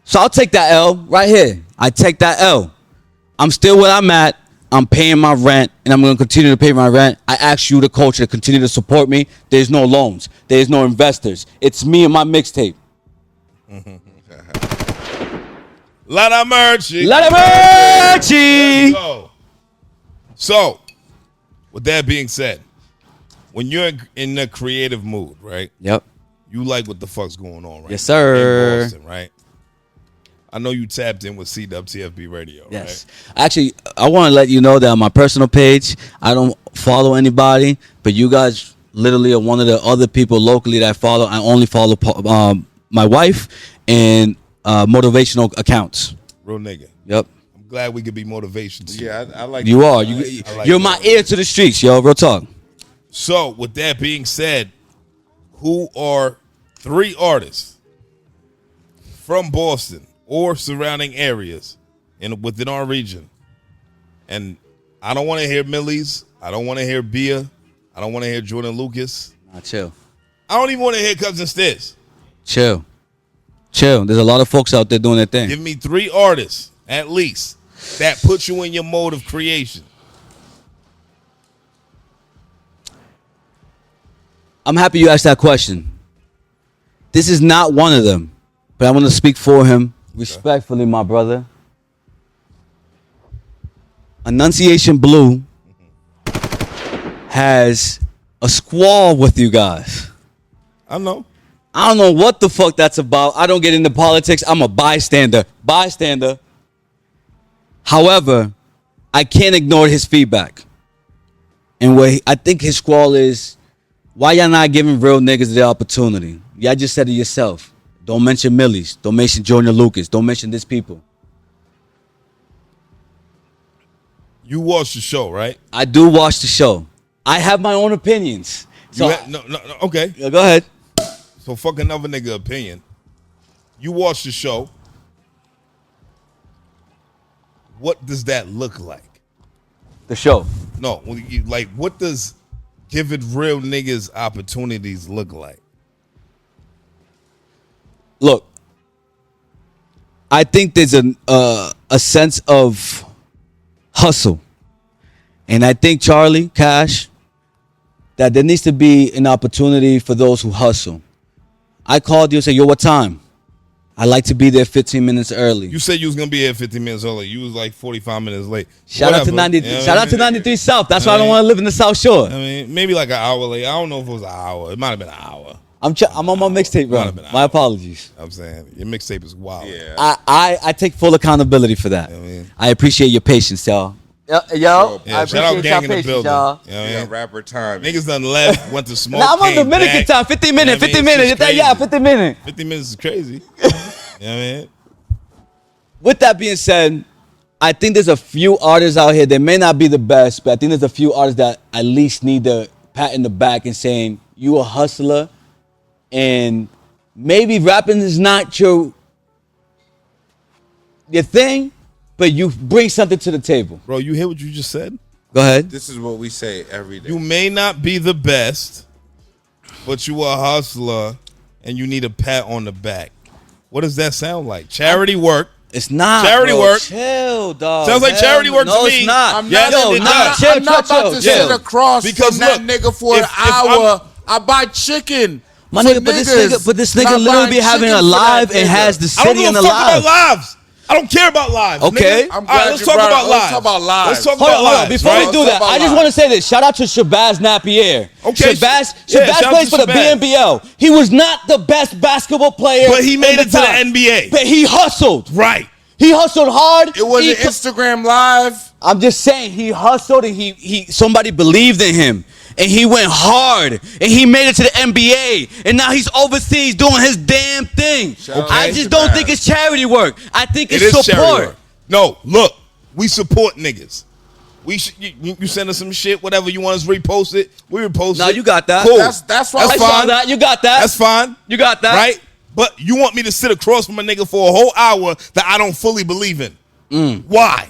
So I'll take that L right here. I take that L. I'm still where I'm at. I'm paying my rent, and I'm going to continue to pay my rent. I ask you, the culture, to continue to support me. There's no loans. There's no investors. It's me and my mixtape. Lot of merchy. Let's go. So, with that being said, when you're in the creative mood, right? Yep. You like what the fuck's going on, right? Yes, sir. In Boston, right? I know you tapped in with CWTFB Radio, Yes. right? Actually, I want to let you know that on my personal page, I don't follow anybody, but you guys literally are one of the other people locally that I follow. I only follow my wife and motivational accounts. Real nigga. Yep. I'm glad we could be motivation to you. Yeah, I like You that. are. I like You're that. my ear to the streets, yo. Real talk. So, with that being said, who are 3 artists from Boston or surrounding areas within our region? And I don't want to hear Millie's. I don't want to hear Bia. I don't want to hear Jordan Lucas. Nah, chill. I don't even want to hear Cousin Stiz. Chill. There's a lot of folks out there doing their thing. Give me 3 artists, at least, that put you in your mode of creation. I'm happy you asked that question. This is not one of them, but I want to speak for him respectfully, my brother. Annunciation Blue has a squall with you guys. I know. I don't know what the fuck that's about. I don't get into politics. I'm a bystander. However, I can't ignore his feedback. And what I think his squall is, why y'all not giving real niggas the opportunity? Y'all just said it yourself. Don't mention Millie's. Don't mention Jordan Lucas. Don't mention these people. You watched the show, right? I do watch the show. I have my own opinions. So No, okay. yeah, go ahead. So fuck another nigga opinion. You watched the show. What does that look like? The show. No, what does giving real niggas opportunities look like? Look, I think there's a sense of hustle. And I think, Charlie, Cash, that there needs to be an opportunity for those who hustle. I called you and said, yo, what time? I like to be there 15 minutes early. You said you was gonna be here 15 minutes early. You was like 45 minutes late. Shout out to 93 South. That's why I don't want to live in the South Shore. I mean, maybe like an hour late. I don't know if it was an hour. It might have been an hour. I'm on my mixtape, bro. My apologies. I'm saying your mixtape is wild. Yeah. I take full accountability for that. I appreciate your patience, y'all. Yo, Yeah, I shout out appreciate gang y'all in the patience, building. y'all. You know what I Yeah, mean? rapper time. Niggas done left, went to smoke. Now I'm on came Dominican back. time. 15 minutes. You know what I 15 mean? minutes. It's just Yeah, crazy. 15 minutes. 50 minutes is crazy. You know what I mean? With that being said, I think there's a few artists out here that may not be the best, but I think there's a few artists that at least need the pat in the back and saying, you a hustler, and maybe rapping is not your thing, but you bring something to the table. Bro, you hear what you just said? Go ahead. This is what we say every day. You may not be the best, but you a hustler and you need a pat on the back. What does that sound like? Charity work. It's not. Charity bro. work. Chill, dog. Sounds like charity work to no, me. it's not. I'm Yes, not, it I'm does. not, Chill, I'm not chill, about to chill. sit across Because from that look, nigga for if an I'm- hour. I buy chicken. My for nigga, but this nigga not literally buying be having chicken a for that live and nigga. has the I don't city give in a the fuck about live. lives. I don't care about lives. Okay. Nigga. I'm All glad right, let's you talk brought about it. Let's lives. talk about lives. Let's talk Hold about on, lives. before right? we do Let's that, talk I about just want to say this. Shout out to Shabazz Napier. Okay. Shabazz Yeah, shout out plays to for the Shabazz. BNBL. He was not the best basketball player, But he made in it to the time. NBA. But he hustled. Right. He hustled hard. It wasn't He- Instagram Live. I'm just saying, he hustled and he somebody believed in him. And he went hard. And he made it to the NBA. And now he's overseas doing his damn thing. out I to just don't Shabazz. think it's charity work. I think It it's is charity support. work. No, look, we support niggas. You send us some shit, whatever you want us to repost it, we repost it. No, you got that. Cool. That's why I That's saw fine. that. You got that. That's fine. You got that. Right? But you want me to sit across from a nigga for a whole hour that I don't fully believe in. Why?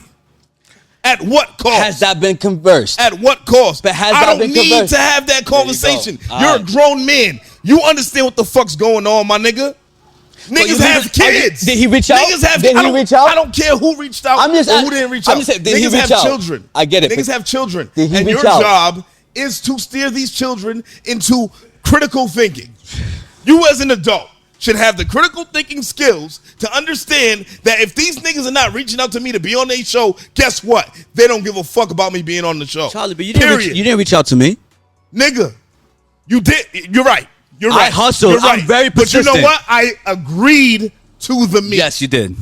At what cost? Has that been conversed? At what cost? But has I that don't been need conversed? to have that conversation. All You're right. a grown man. You understand what the fuck's going on, my nigga? Niggas have kids. Did he reach out? Niggas have. Did he reach out? I don't care who reached out I'm just- or who didn't reach out. I'm just saying, did he Niggas reach have out? children. I get it, Niggas but have children, did he and reach your out? job is to steer these children into critical thinking. You as an adult should have the critical thinking skills to understand that if these niggas are not reaching out to me to be on their show, guess what? They don't give a fuck about me being on the show. Charlie, but you didn't reach out to me. Nigga, you did. You're right. You're right. I hustled. You're right. I'm very persistent. But you know what? I agreed to the meet. Yes, you did.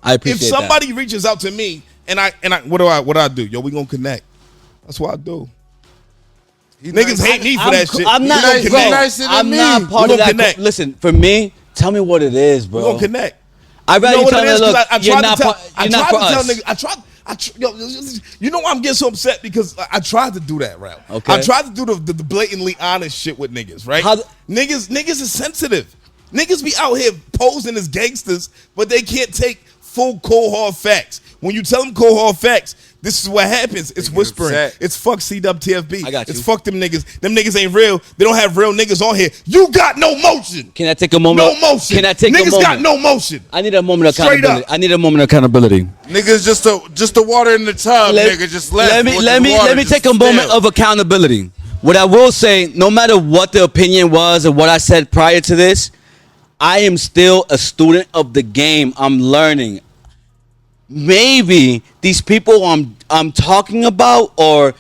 I appreciate If somebody reaches out to me and I what do I do? Yo, we gonna connect. That's what I do. Niggas hate me for that shit. I'm not. We gonna Bro, connect. I'm not part We of gonna that. connect. Listen, for me, tell me what it is, bro. We gonna connect. I'd rather You know you what tell it me, is? look, 'Cause I you're tried not to tell. part- I you're tried not to for tell us. niggas. Yo, you know why I'm getting so upset because I tried to do that route. Okay. I tried to do the blatantly honest shit with niggas, right? Niggas is sensitive. Niggas be out here posing as gangsters, but they can't take full cold hard facts. When you tell them cold hard facts, this is what happens. It's whispering. upset. It's fuck CWTFB. I got you. It's fuck them niggas. Them niggas ain't real. They don't have real niggas on here. You got no motion. Can I take a moment? No motion. Can I take a niggas moment? got no motion. I need a moment of Straight accountability. up. I need a moment of accountability. Niggas just the water in the tub, nigga. Just let me just take a moment still. of accountability. What I will say, no matter what the opinion was or what I said prior to this, I am still a student of the game. I'm learning. Maybe these people I'm talking about or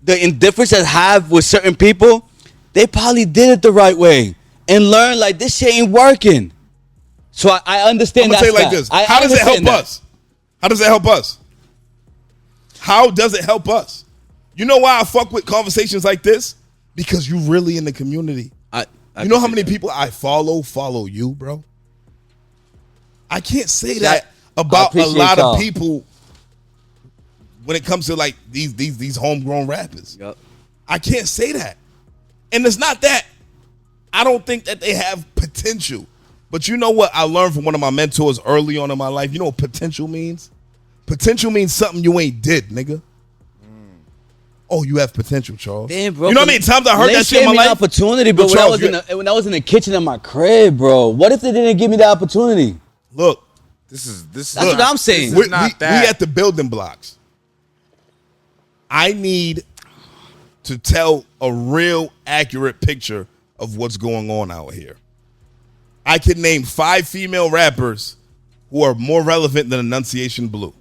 the indifference I have with certain people, they probably did it the right way and learned like this shit ain't working. So I understand I'm that. gonna say it like this. How does it help us? How does it help us? How does it help us? You know why I fuck with conversations like this? Because you really in the community. You know how many people I follow you, bro? I can't say that about a lot of people when it comes to like these homegrown rappers. Yep. I can't say that. And it's not that I don't think that they have potential. But you know what I learned from one of my mentors early on in my life? You know what potential means? Potential means something you ain't did, nigga. Oh, you have potential, Charles. Damn, bro. You know how many times I heard that shit in my They gave me life? the opportunity, bro. But Charles, When I was in the kitchen of my crib, bro. What if they didn't give me the opportunity? Look, That's what I'm saying. we at the building blocks. I need to tell a real accurate picture of what's going on out here. I can name 5 female rappers who are more relevant than Enunciation Blue.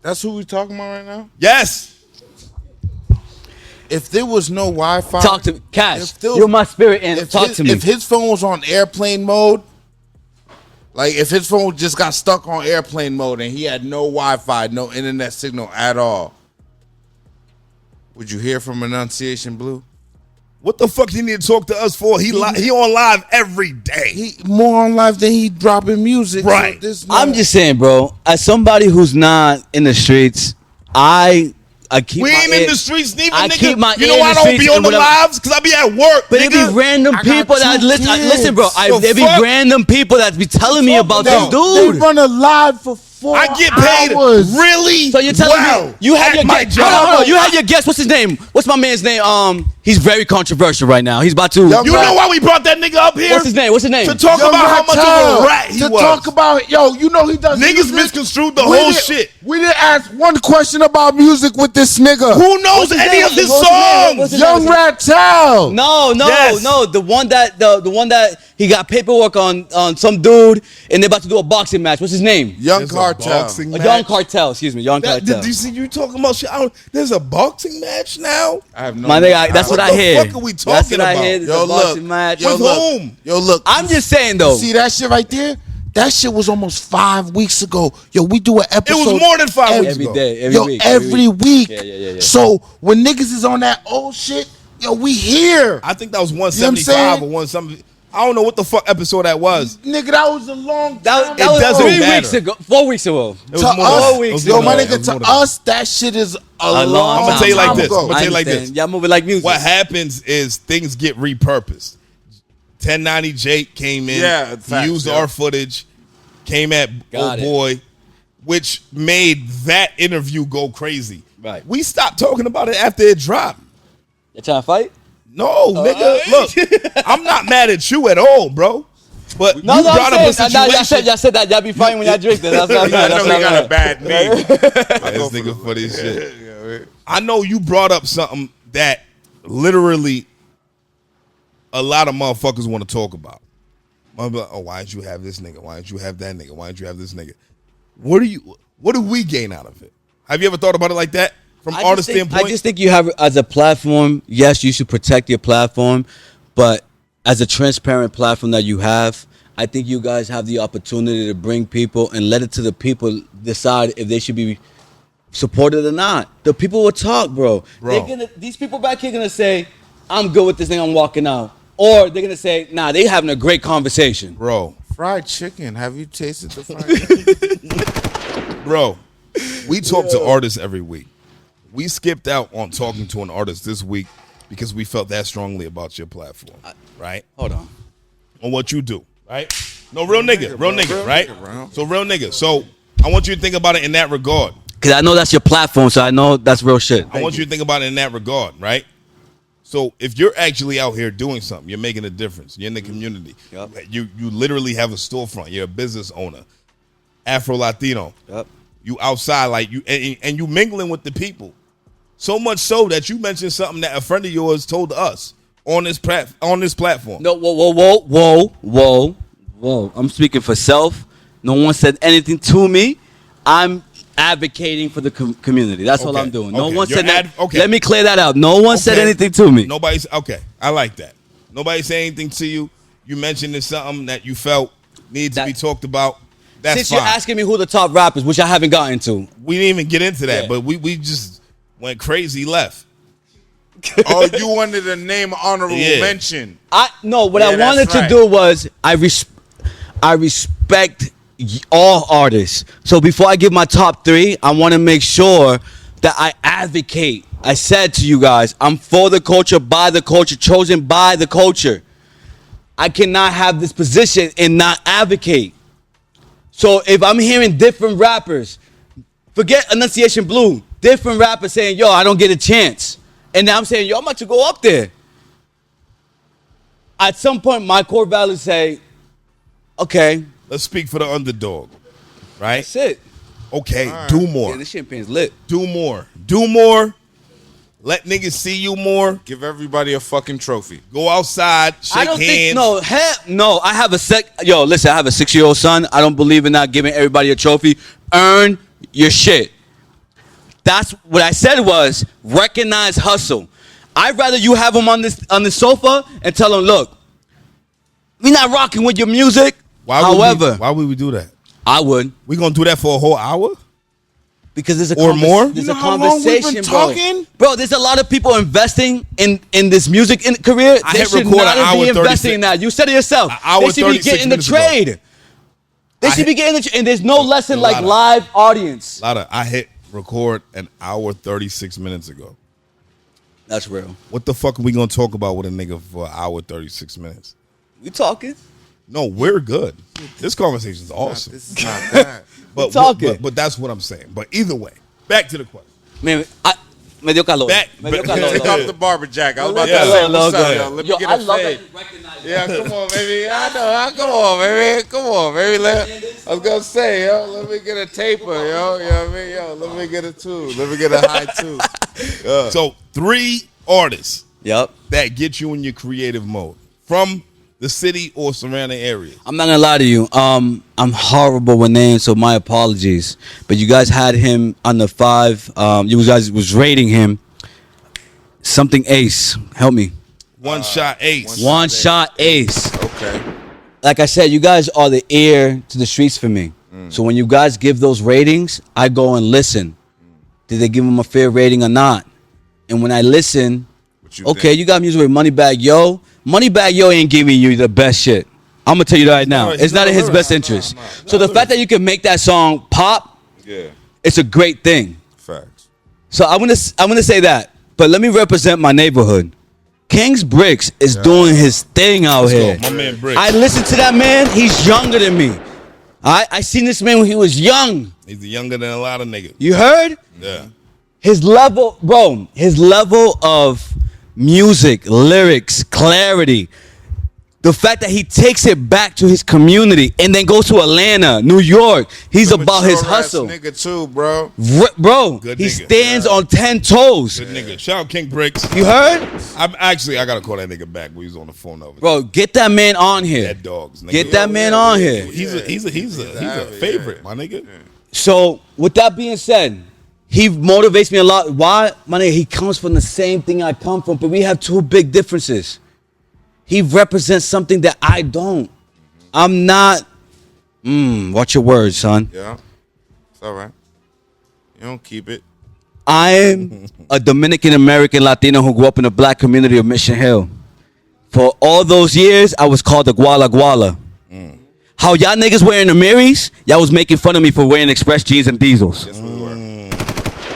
That's who we talking about right now? Yes. If there was no Wi-Fi, Talk to me. Cash, if there- you're my spirit and talk to me. If his phone was on airplane mode, like if his phone just got stuck on airplane mode and he had no Wi-Fi, no internet signal at all, would you hear from Enunciation Blue? What the fuck you need to talk to us for? He on live every day. He more on live than he dropping music. Right. So there's no- I'm just saying, bro. As somebody who's not in the streets, I keep. We my ain't ear- in the streets, neither, I nigga. keep my You ear know in why I the don't streets be on and the whatever. lives? Because I be at work, But it nigga. be random I got people that 2 listen. kids. Listen, bro. The There be fuck? random people that be telling me about this They dude. run a live for 4 I get paid hours. really So you're telling well me you had at your my guest? job. Hold on, you had your guest. What's his name? What's my man's name? He's very controversial right now. He's about to. You know why we brought that nigga up here? What's his name? What's his name? To talk Young about how much Rattell. of a rat he to was. talk about, yo, you know he does Niggas music. misconstrued the We whole didn't- shit. We didn't ask one question about music with this nigga. Who knows What's his any name? of his What's his name? songs? What's his Young Rattell. No, Yes. the one that he got paperwork on some dude, and they're about to do a boxing match. What's his name? Young There's a Cartel. boxing A match. Young Cartel. Excuse me, Young That- Cartel. Did you see you talking about shit? There's a boxing match now? I have no My nigga, that's What what I the hear. fuck are we That's talking what I about? hear. There's Yo, a look. boxing match. With whom? Yo, look. I'm just saying though. See that shit right there? That shit was almost 5 weeks ago. Yo, we do an episode. It was more than 5 weeks Every ago. day, every Yo, week, every week. Yeah. So when niggas is on that old shit, yo, we here. I think that was You know what I'm 175 saying? or 170. I don't know what the fuck episode that was. Nigga, that was a long That, time. that was doesn't 3 matter. weeks ago, 4 weeks ago. It was to more us, than- it was yo, more my than- nigga, it was more to than- us, that shit is a long long I'ma tell you like time this. ago. I'ma tell you like understand. this. Y'all moving like music. What happens is things get repurposed. 1090 Jake came in, Yeah, he facts, used yeah. our footage, came at Got Oh it. Boy, which made that interview go crazy. Right. We stopped talking about it after it dropped. You trying to fight? No, nigga, look, I'm not mad at you at all, bro. But No, you no, brought up I'm a saying, situation. y'all said that y'all be fighting when y'all drink. That's what I'm I saying. know That's we what I'm got a bad meme. This nigga funny as shit. I know you brought up something that literally a lot of motherfuckers want to talk about. Oh, why didn't you have this nigga? Why didn't you have that nigga? Why didn't you have this nigga? What do we gain out of it? Have you ever thought about it like that? From artist standpoint? I just think you have, as a platform, yes, you should protect your platform, but as a transparent platform that you have, I think you guys have the opportunity to bring people and let it to the people decide if they should be supported or not. The people will talk, bro. These people back here gonna say, I'm good with this thing, I'm walking out. Or they're gonna say, nah, they having a great conversation. Bro. Fried chicken. Have you tasted the fried chicken? Bro, we talk to artists every week. We skipped out on talking to an artist this week because we felt that strongly about your platform, right? Hold on. On what you do, right? No, real nigga, right? So real nigga. So I want you to think about it in that regard. Because I know that's your platform, so I know that's real shit. I want you to think about it in that regard, right? So if you're actually out here doing something, you're making a difference. You're in the community. Yep. You literally have a storefront. You're a business owner, Afro Latino. Yep. You outside, like you, and you mingling with the people. So much so that you mentioned something that a friend of yours told us on this platform. No, whoa. I'm speaking for self. No one said anything to me. I'm advocating for the community. That's all I'm doing. No one said that. Okay. Let me clear that out. No one said anything to me. Nobody's okay. I like that. Nobody said anything to you. You mentioned it's something that you felt needed to be talked about. That's Since fine. you're asking me who the top rappers, which I haven't gotten to. We didn't even get into that, Yeah. but we just went crazy left. Oh, you wanted a name honorable mention. I wanted that's to right. do was I respect all artists. So before I give my top 3, I want to make sure that I advocate. I said to you guys, I'm for the culture, by the culture, chosen by the culture. I cannot have this position and not advocate. So if I'm hearing different rappers, forget Enunciation Blue, different rappers saying, yo, I don't get a chance. And now I'm saying, yo, I'm about to go up there. At some point, my core values say, okay. Let's speak for the underdog, right? That's it. Okay, do more. Yeah, this champagne's lit. Do more. Do more. Let niggas see you more. Give everybody a fucking trophy. Go outside, shake I don't hands. think, no, I have listen, I have a 6-year-old son. I don't believe in not giving everybody a trophy. Earn your shit. That's what I said was recognize hustle. I'd rather you have him on the sofa and tell him, look, we not rocking with your music. Why would we do that? I would. We gonna do that for a whole hour? Because there's a more? There's You a know how long we've conversation, been bro. talking? Bro, there's a lot of people investing in this music career. I They hit should record not an hour be 36 investing in that. You said it yourself. An hour They should be 36 getting the minutes ago. trade. They should be getting the trade. And there's no lesson like Lara. live audience. Lara, I hit record an hour 36 minutes ago. That's real. What the fuck are we gonna talk about with a nigga for an hour 36 minutes? We talking. No, we're good. This conversation's awesome. This is not that. But, talking. but that's what I'm saying. But either way, back to the question. Man, me dio calor. Me dio calor. Take off the barber jack. I was about Yeah. to say, Hello, what's up, good. yo? Let me Yo, get I a love fade. that you recognize Yeah, come on, baby. I know. Come on, baby. Come on, baby. I was gonna say, yo, let me get a taper, yo. You know what I mean? Yo, let me get a 2. Let me get a high 2. So 3 artists Yep. that get you in your creative mode from the city or surrounding areas. I'm not gonna lie to you. I'm horrible with names, so my apologies. But you guys had him on the 5. You guys was rating him. Something Ace. Help me. One shot ace. One shot Ace. Okay. Like I said, you guys are the ear to the streets for me. So when you guys give those ratings, I go and listen. Did they give him a fair rating or not? And when I listen, okay, you got music with Moneybag Yo. Moneybag Yo ain't giving you the best shit. I'm gonna tell you that right now. It's not in his best interest. So the fact that you can make that song pop, it's a great thing. Facts. So I'm gonna say that. But let me represent my neighborhood. King's Bricks is doing his thing out here. My man Bricks. I listened to that man. He's younger than me. I seen this man when he was young. He's younger than a lot of niggas. You heard? Yeah. His level, bro, his level of music, lyrics, clarity. The fact that he takes it back to his community and then goes to Atlanta, New York. He's about his hustle. Nigga too, bro. Bro, Good he nigga. stands on 10 toes. Good nigga. Shout out King Bricks. You heard? I gotta call that nigga back. We was on the phone over. Bro, get that man on here. Dead dogs. Nigga. Get that man on here. He's a favorite, my nigga. So, with that being said, he motivates me a lot. Why? My nigga, he comes from the same thing I come from, but we have two big differences. He represents something that I don't. I'm not. Watch your words, son. Yeah, it's all right. You don't keep it. I'm a Dominican American Latino who grew up in the black community of Mission Hill. For all those years, I was called the Guala Guala. How y'all niggas wearing the Marys, y'all was making fun of me for wearing Express jeans and diesels. Yes, we were.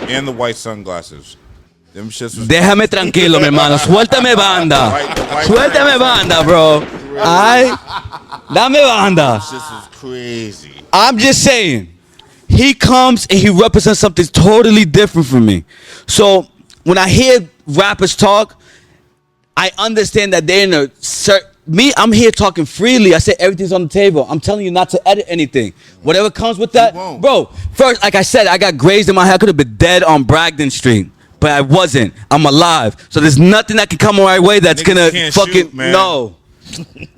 And the white sunglasses. Them shits was Déjame tranquilo, mi hermano. Suéltame banda. Suéltame banda, bro. Dame banda. This is crazy. I'm just saying, he comes and he represents something totally different from me. So when I hear rappers talk, I understand that they're in a certain. Me, I'm here talking freely. I say everything's on the table. I'm telling you not to edit anything. Whatever comes with that, bro. First, like I said, I got grazed in my head. I could have been dead on Bragdon Street, but I wasn't. I'm alive. So there's nothing that can come my way that's Niggas gonna can't fucking shoot, man. no.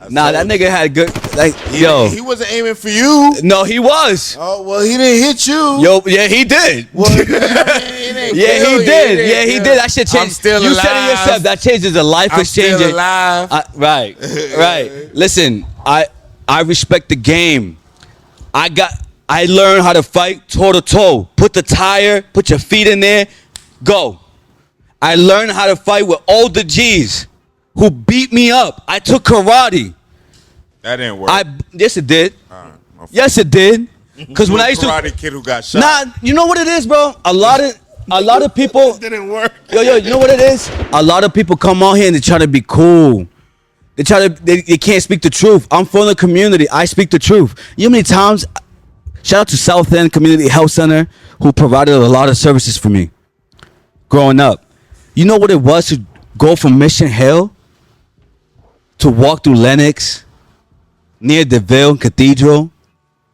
Nah, that nigga had good. Like, yo, He wasn't aiming for you. no, he was. Oh, well, he didn't hit you. Yo, yeah, he did. Well, he didn't Yeah, kill he you. did. Yeah, he did. That shit I'm changed. still You said alive. it yourself. That changes a life I'm still exchanger. alive. Right, right. Listen, I respect the game. I learned how to fight toe to toe. Put the tire, put your feet in there, go. I learned how to fight with older G's who beat me up. I took karate. That didn't work. Yes, it did. My fault. Yes, it did. Because when I used to, karate kid who got shot. nah, you know what it is, bro. A lot of people. Didn't work. Yo, you know what it is? A lot of people come on here and they try to be cool. They can't speak the truth. I'm from the community. I speak the truth. You know how many times? Shout out to South End Community Health Center who provided a lot of services for me growing up. You know what it was to go from Mission Hill to walk through Lenox near DeVille Cathedral,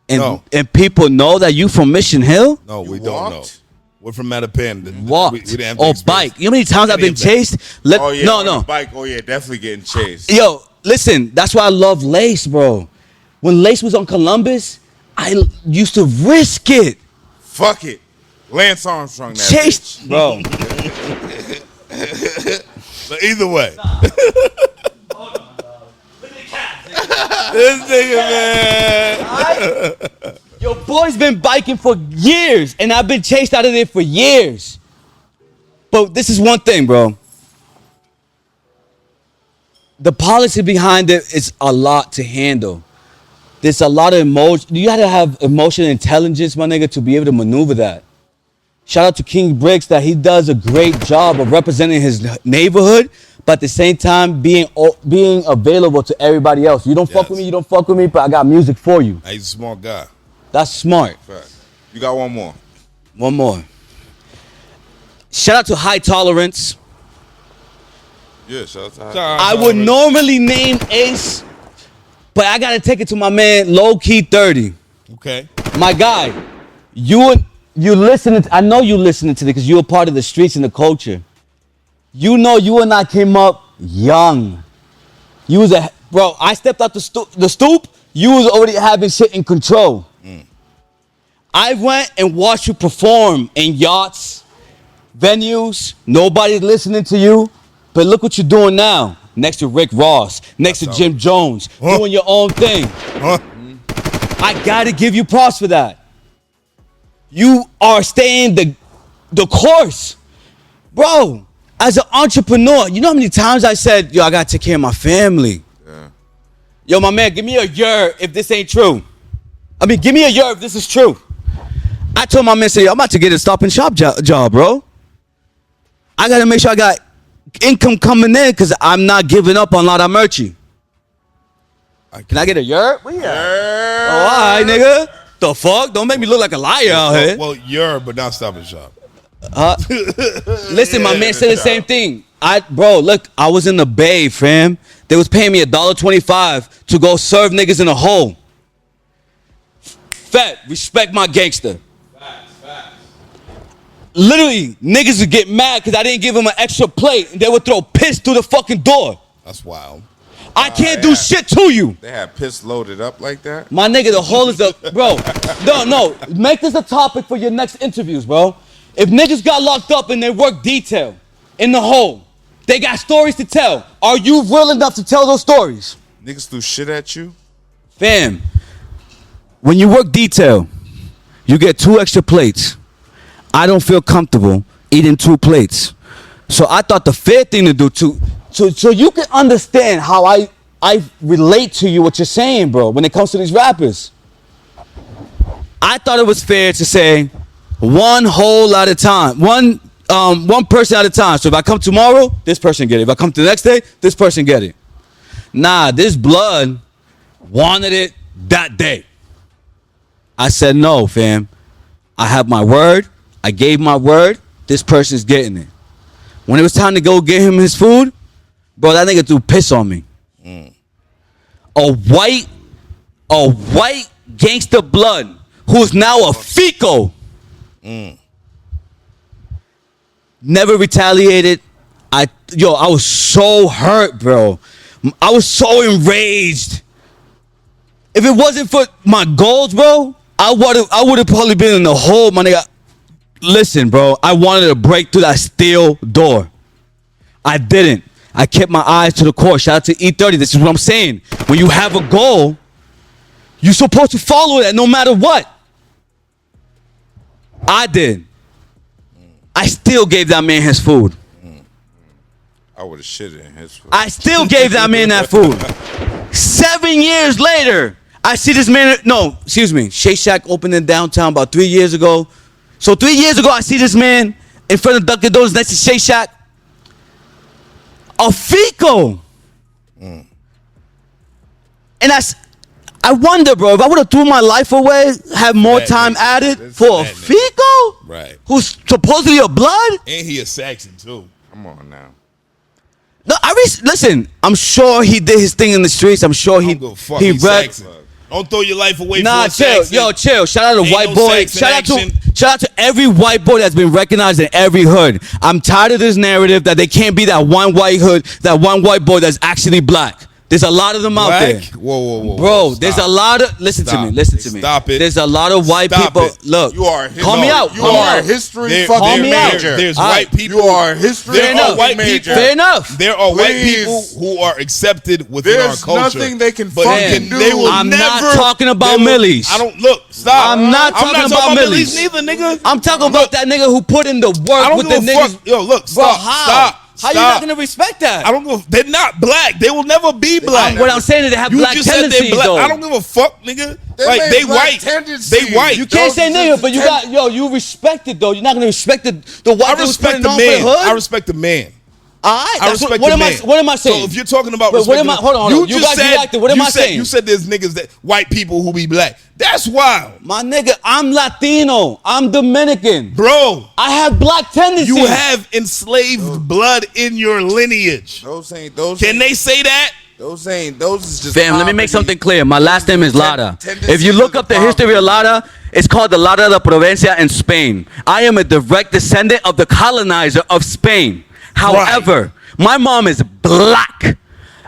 and people know that you from Mission Hill? No, we You don't know. walked? We're from Mattapan. Walked We didn't have the or experience. bike. You know how many times I've Any been of that. chased? Oh, yeah. on No. the bike. Oh, yeah. Definitely getting chased. Yo, listen, that's why I love Lace, bro. When Lace was on Columbus, I used to risk it. Fuck it. Lance Armstrong that Chase, bitch. bro. But either way. This nigga, man. Your boy's been biking for years, and I've been chased out of there for years. But this is one thing, bro. The policy behind it is a lot to handle. There's a lot of emotion. You gotta have emotional intelligence, my nigga, to be able to maneuver that. Shout out to King Bricks that he does a great job of representing his neighborhood, but at the same time being available to everybody else. You don't fuck with me, you don't fuck with me, but I got music for you. He's a smart guy. That's smart. Fact. You got one more. One more. Shout out to High Tolerance. Yeah, shout out to I would normally name Ace, but I gotta take it to my man Low Key 30. Okay. My guy, you listening? I know you listening to this because you're a part of the streets and the culture. You know, you and I came up young. You was bro. I stepped out the stoop. You was already having shit in control. I went and watched you perform in yachts, venues. Nobody's listening to you, but look what you're doing now. Next to Rick Ross, next to Jim Jones, doing your own thing. I gotta give you props for that. You are staying the course. Bro, as an entrepreneur, you know how many times I said, yo, I gotta take care of my family. Yeah. Yo, my man, give me a year if this ain't true. I mean, give me a year if this is true. I told my man, say, yo, I'm about to get a stop and shop job, bro. I gotta make sure I got income coming in because I'm not giving up on a lot of merchy. Can I get a year? Where you at? Oh, all right, nigga. The fuck? Don't make me look like a liar out here. Well, you're, but not Stop and Shop. Listen, my man said the same thing. Bro, look, I was in the Bay, fam. They was paying me $1.25 to go serve niggas in a hole. Fat, respect my gangster. Literally, niggas would get mad because I didn't give them an extra plate and they would throw piss through the fucking door. That's wild. I can't do shit to you. They had piss loaded up like that? My nigga, the hole is a... Bro, no. Make this a topic for your next interviews, bro. If niggas got locked up and they work detail in the hole, they got stories to tell. Are you real enough to tell those stories? Niggas threw shit at you? Fam, when you work detail, you get 2 extra plates. I don't feel comfortable eating 2 plates. So I thought the fair thing to do so you can understand how I relate to you, what you're saying, bro, when it comes to these rappers. I thought it was fair to say one hole at a time, one person at a time. So if I come tomorrow, this person get it. If I come the next day, this person get it. Nah, this blood wanted it that day. I said no, fam. I have my word. I gave my word. This person's getting it. When it was time to go get him his food, bro, that nigga threw piss on me. A white gangster blood who's now a fico. Never retaliated. I was so hurt, bro. I was so enraged. If it wasn't for my goals, bro, I would have probably been in the hole, my nigga. Listen, bro, I wanted to break through that steel door. I didn't. I kept my eyes to the court. Shout out to E30. This is what I'm saying. When you have a goal, you're supposed to follow that no matter what. I did. I still gave that man his food. I would have shitted in his food. I still gave that man that food. 7 years later, I see this man. No, excuse me. Shake Shack opened in downtown about 3 years ago. So 3 years ago, I see this man in front of Dunkin' Donuts next to Shake Shack. A fico. And I wonder, bro, if I would have threw my life away, had more time added for a fico? Right. Who's supposedly a blood? And he a Saxon, too. Come on now. No, listen, I'm sure he did his thing in the streets. I'm sure he He's Saxon. Don't throw your life away for a chill. Saxon. Yo, chill. Shout out to Ain't white no boy. Saxon Shout out to every white boy that's been recognized in every hood. I'm tired of this narrative that they can't be that one white hood, that one white boy that's actually black. There's a lot of them out there. Whoa. Bro, there's a lot of... Listen to me. Stop it. There's a lot of white people... Look. You are... Call me out. You are a history fucking major. There's white people... You are a history fucking major. Fair enough. There are white people who are accepted within our culture. There's nothing they can fucking do. They will I'm never, not talking about millies. I don't... Look, stop. I'm not talking about millies neither, nigga. I'm talking about that nigga who put in the work with the niggas... Yo, look, stop. Bro, how? Stop. How you not gonna respect that? I don't know. They're not black. They will never be black. What I'm saying is they have You black just said tendencies, they're black. though. I don't give a fuck, nigga. They white. They white. You can't say nigga, but you respect it though. You're not gonna respect the white. I respect the man. I respect the man. All right. I respect what the am man. what am I saying? So if you're talking about But what am I? Hold on. You just guys said, reacted. What am I saying? You said there's niggas that white people who be black. That's wild, My nigga, I'm Latino. I'm Dominican. bro. I have black tendencies. You have enslaved blood in your lineage. Those Can they say that? Those is just... Fam, let me make something clear. My last name is Lara. Tendencies If you look of up the poverty. history of Lara, it's called the Lara de Provencia in Spain. I am a direct descendant of the colonizer of Spain. However, my mom is black.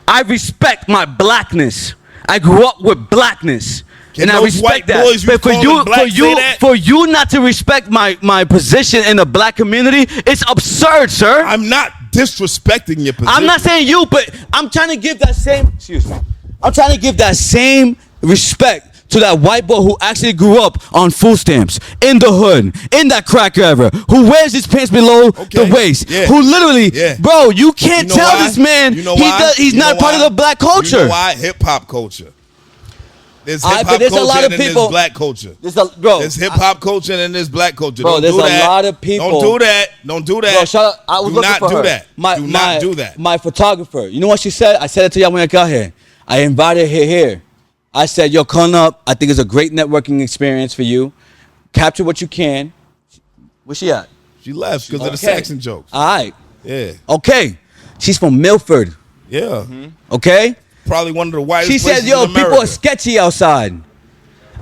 I respect my blackness. I grew up with blackness. Can And I those respect white that. boys you But calling black say that? for you not to respect my position in the black community, it's absurd, sir. I'm not disrespecting your position. I'm not saying you, but I'm trying to give that same... Excuse me. I'm trying to give that same respect to that white boy who actually grew up on food stamps, in the hood, in that crack era, who wears his pants below the waist, who literally... Bro, you can't tell this man he's not part of the black culture. You know why? Hip-hop culture. There's hip-hop but there's a lot culture of and people... there's black culture. There's hip-hop culture and there's black culture. Bro, Don't there's do a that. lot of people... Don't do that. Don't do that. Bro, shut up. I was do looking not for do her. that. Do not do that. My photographer. You know what she said? I said it to y'all when I got here. I invited her here. I said, yo, come up. I think it's a great networking experience for you. Capture what you can. Where's she at? She left because of the Saxon jokes. All right. Yeah. Okay. She's from Milford. Yeah. Okay? Probably one of the whitest She places said, yo, in America. people are sketchy outside.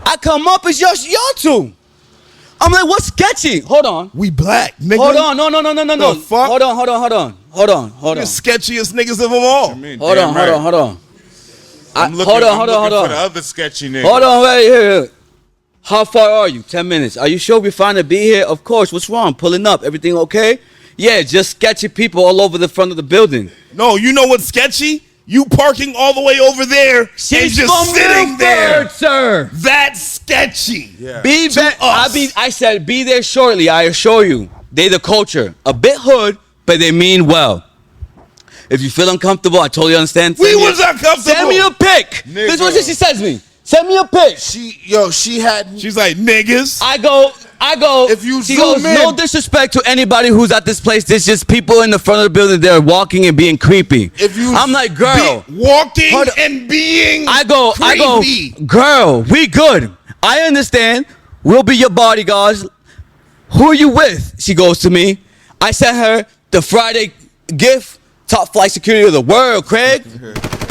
I come up, it's y'all two. I'm like, what's sketchy? Hold on. We black, nigga. Hold on. No. The fuck? Hold on. The sketchiest niggas of them all. Hold on. I'm looking, Hold I'm on. looking for the other sketchy nigga. Hold on, wait here. How far are you? 10 minutes. Are you sure we're fine to be here? Of course. What's wrong? Pulling up. Everything okay? Yeah, just sketchy people all over the front of the building. No, you know what's sketchy? You parking all the way over there and She's just from sitting Milford, there. sir. That's sketchy. Yeah. Be To there. us. I said be there shortly. I assure you. They the culture. A bit hood, but they mean well. If you feel uncomfortable, I totally understand. We Send me was uncomfortable. Send me a pic. This is what she says to me. Send me a pic. She had. She's like, niggas. I go. If you she zoom goes, in- no disrespect to anybody who's at this place. There's just people in the front of the building. They're walking and being creepy. I'm like, girl, walking hold- and being I go, creepy. girl, we good. I understand. We'll be your bodyguards. Who are you with? She goes to me. I sent her the Friday gift, top flight security of the world, Craig.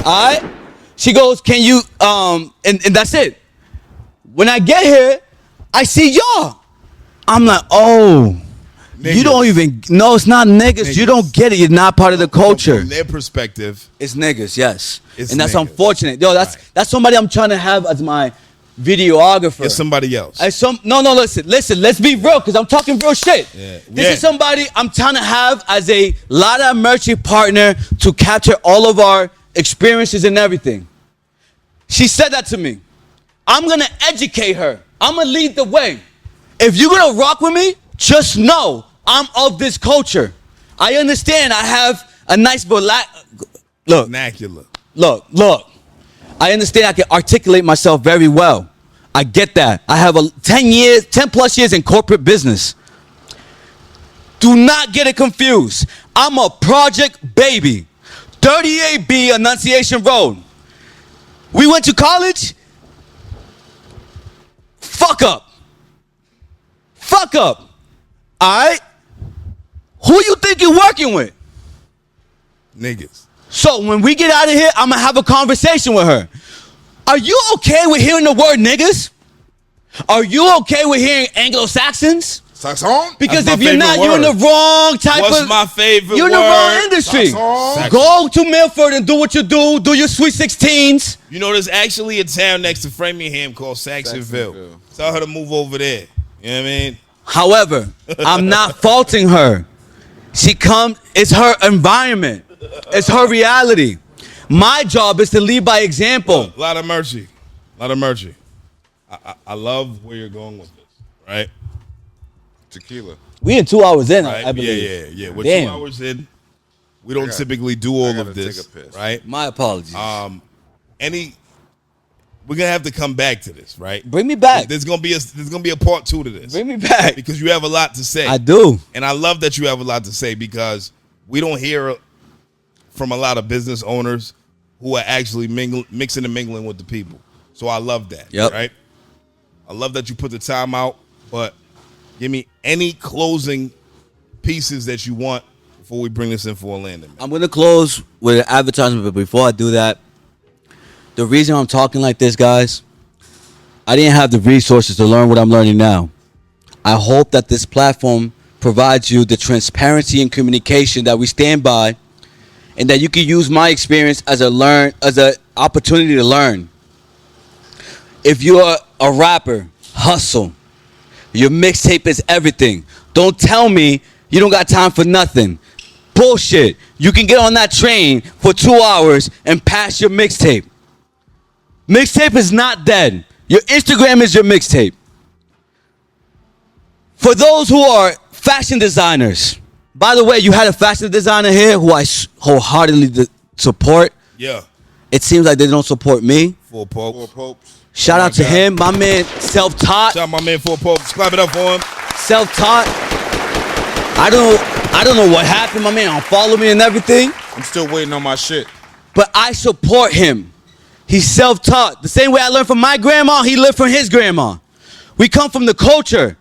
All right. She goes, can you, and that's it. When I get here, I see y'all. I'm like, oh, Niggas. you don't even, no, it's not niggas. You don't get it. You're not part of the culture. From their perspective, It's niggas, yes. It's And that's niggas. unfortunate. Yo, that's somebody I'm trying to have as my videographer. it's somebody else. No, listen, let's be real, because I'm talking real shit. Yeah. This Yeah. is somebody I'm trying to have as a Lara merchant partner to capture all of our experiences and everything. She said that to me. I'm gonna educate her. I'm gonna lead the way. If you're gonna rock with me, just know I'm of this culture. I understand I have a nice look. Vernacular. Look. I understand I can articulate myself very well. I get that. I have 10 plus years in corporate business. Do not get it confused. I'm a project baby. 38B Annunciation Road. We went to college. Fuck up. Alright? Who you think you're working with? Niggas. So when we get out of here, I'm gonna have a conversation with her. Are you okay with hearing the word niggas? Are you okay with hearing Anglo-Saxons? Saxon? Because That's if my you're not, favorite you're in word. the wrong type What's of. my favorite You're in the word? wrong industry. Saxon. Go to Milford and do what you do your Sweet 16s. You know, there's actually a town next to Framingham called Saxonville. Tell her to move over there. You know what I mean? However, I'm not faulting her. She comes, it's her environment. It's her reality. My job is to lead by example. A lot of mercy. I love where you're going with this, right? Tequila. We in 2 hours in, Right? I believe. Yeah. We're Damn. 2 hours in. We don't typically do all gotta of this, take a piss. right? My apologies. We're gonna have to come back to this, right? Bring me back. There's gonna be a part 2 to this. Bring me back. Because you have a lot to say. I do. And I love that you have a lot to say because we don't hear from a lot of business owners who are actually mixing and mingling with the people. So I love that. Yep. Right? I love that you put the time out, but give me any closing pieces that you want before we bring this in for Orlando. I'm going to close with an advertisement, but before I do that, the reason I'm talking like this, guys, I didn't have the resources to learn what I'm learning now. I hope that this platform provides you the transparency and communication that we stand by, and that you can use my experience as an opportunity to learn. If you're a rapper, hustle. Your mixtape is everything. Don't tell me you don't got time for nothing. Bullshit. You can get on that train for 2 hours and pass your mixtape. Mixtape is not dead. Your Instagram is your mixtape. For those who are fashion designers, by the way, you had a fashion designer here who I wholeheartedly support. Yeah. It seems like they don't support me. Four Pope. Four popes. Shout out to God. him, my man, self-taught. Shout out my man Four Pope. Clap it up for him. Self-taught. I don't know what happened, my man. Unfollow me and everything. I'm still waiting on my shit. But I support him. He's self-taught. The same way I learned from my grandma, he learned from his grandma. We come from the culture.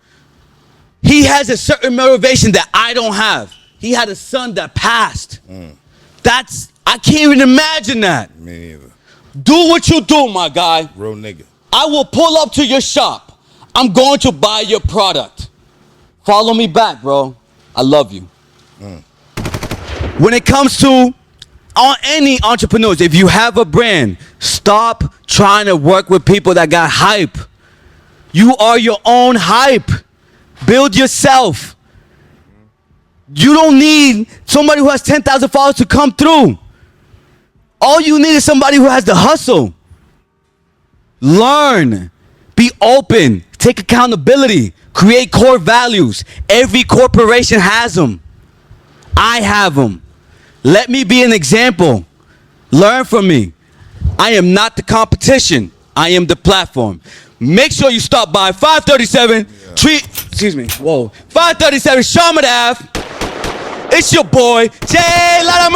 He has a certain motivation that I don't have. He had a son that passed. I can't even imagine that. Me neither. Do what you do, my guy. Real nigga. I will pull up to your shop. I'm going to buy your product. Follow me back, bro. I love you. When it comes to any entrepreneurs, if you have a brand, stop trying to work with people that got hype. You are your own hype. Build yourself. You don't need somebody who has 10,000 followers to come through. All you need is somebody who has the hustle. Learn. Be open. Take accountability. Create core values. Every corporation has them. I have them. Let me be an example. Learn from me. I am not the competition. I am the platform. Make sure you stop by 537 537 Sharma Ave. It's your boy, J Lara.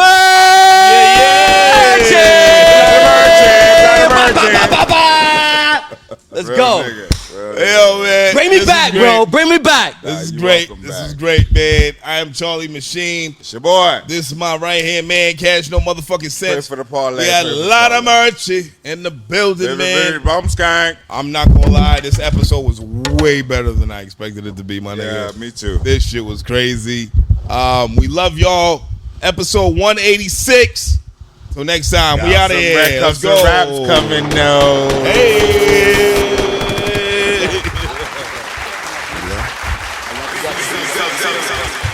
Let's go. Yo, man. Bring me back, bro. Bring me back. This is great. This is great, man. I am Charlie Machine. It's your boy. This is my right hand man, Cash No Motherfucking Sense. Pray for the parlay. We got a lot of merch in the building, man. Bump skank. I'm not gonna lie, this episode was way better than I expected it to be, my nigga. Yeah, me too. This shit was crazy. We love y'all. Episode 186. Till next time, we out of here. Let's go. Raps coming, no. Hey. CWTFB.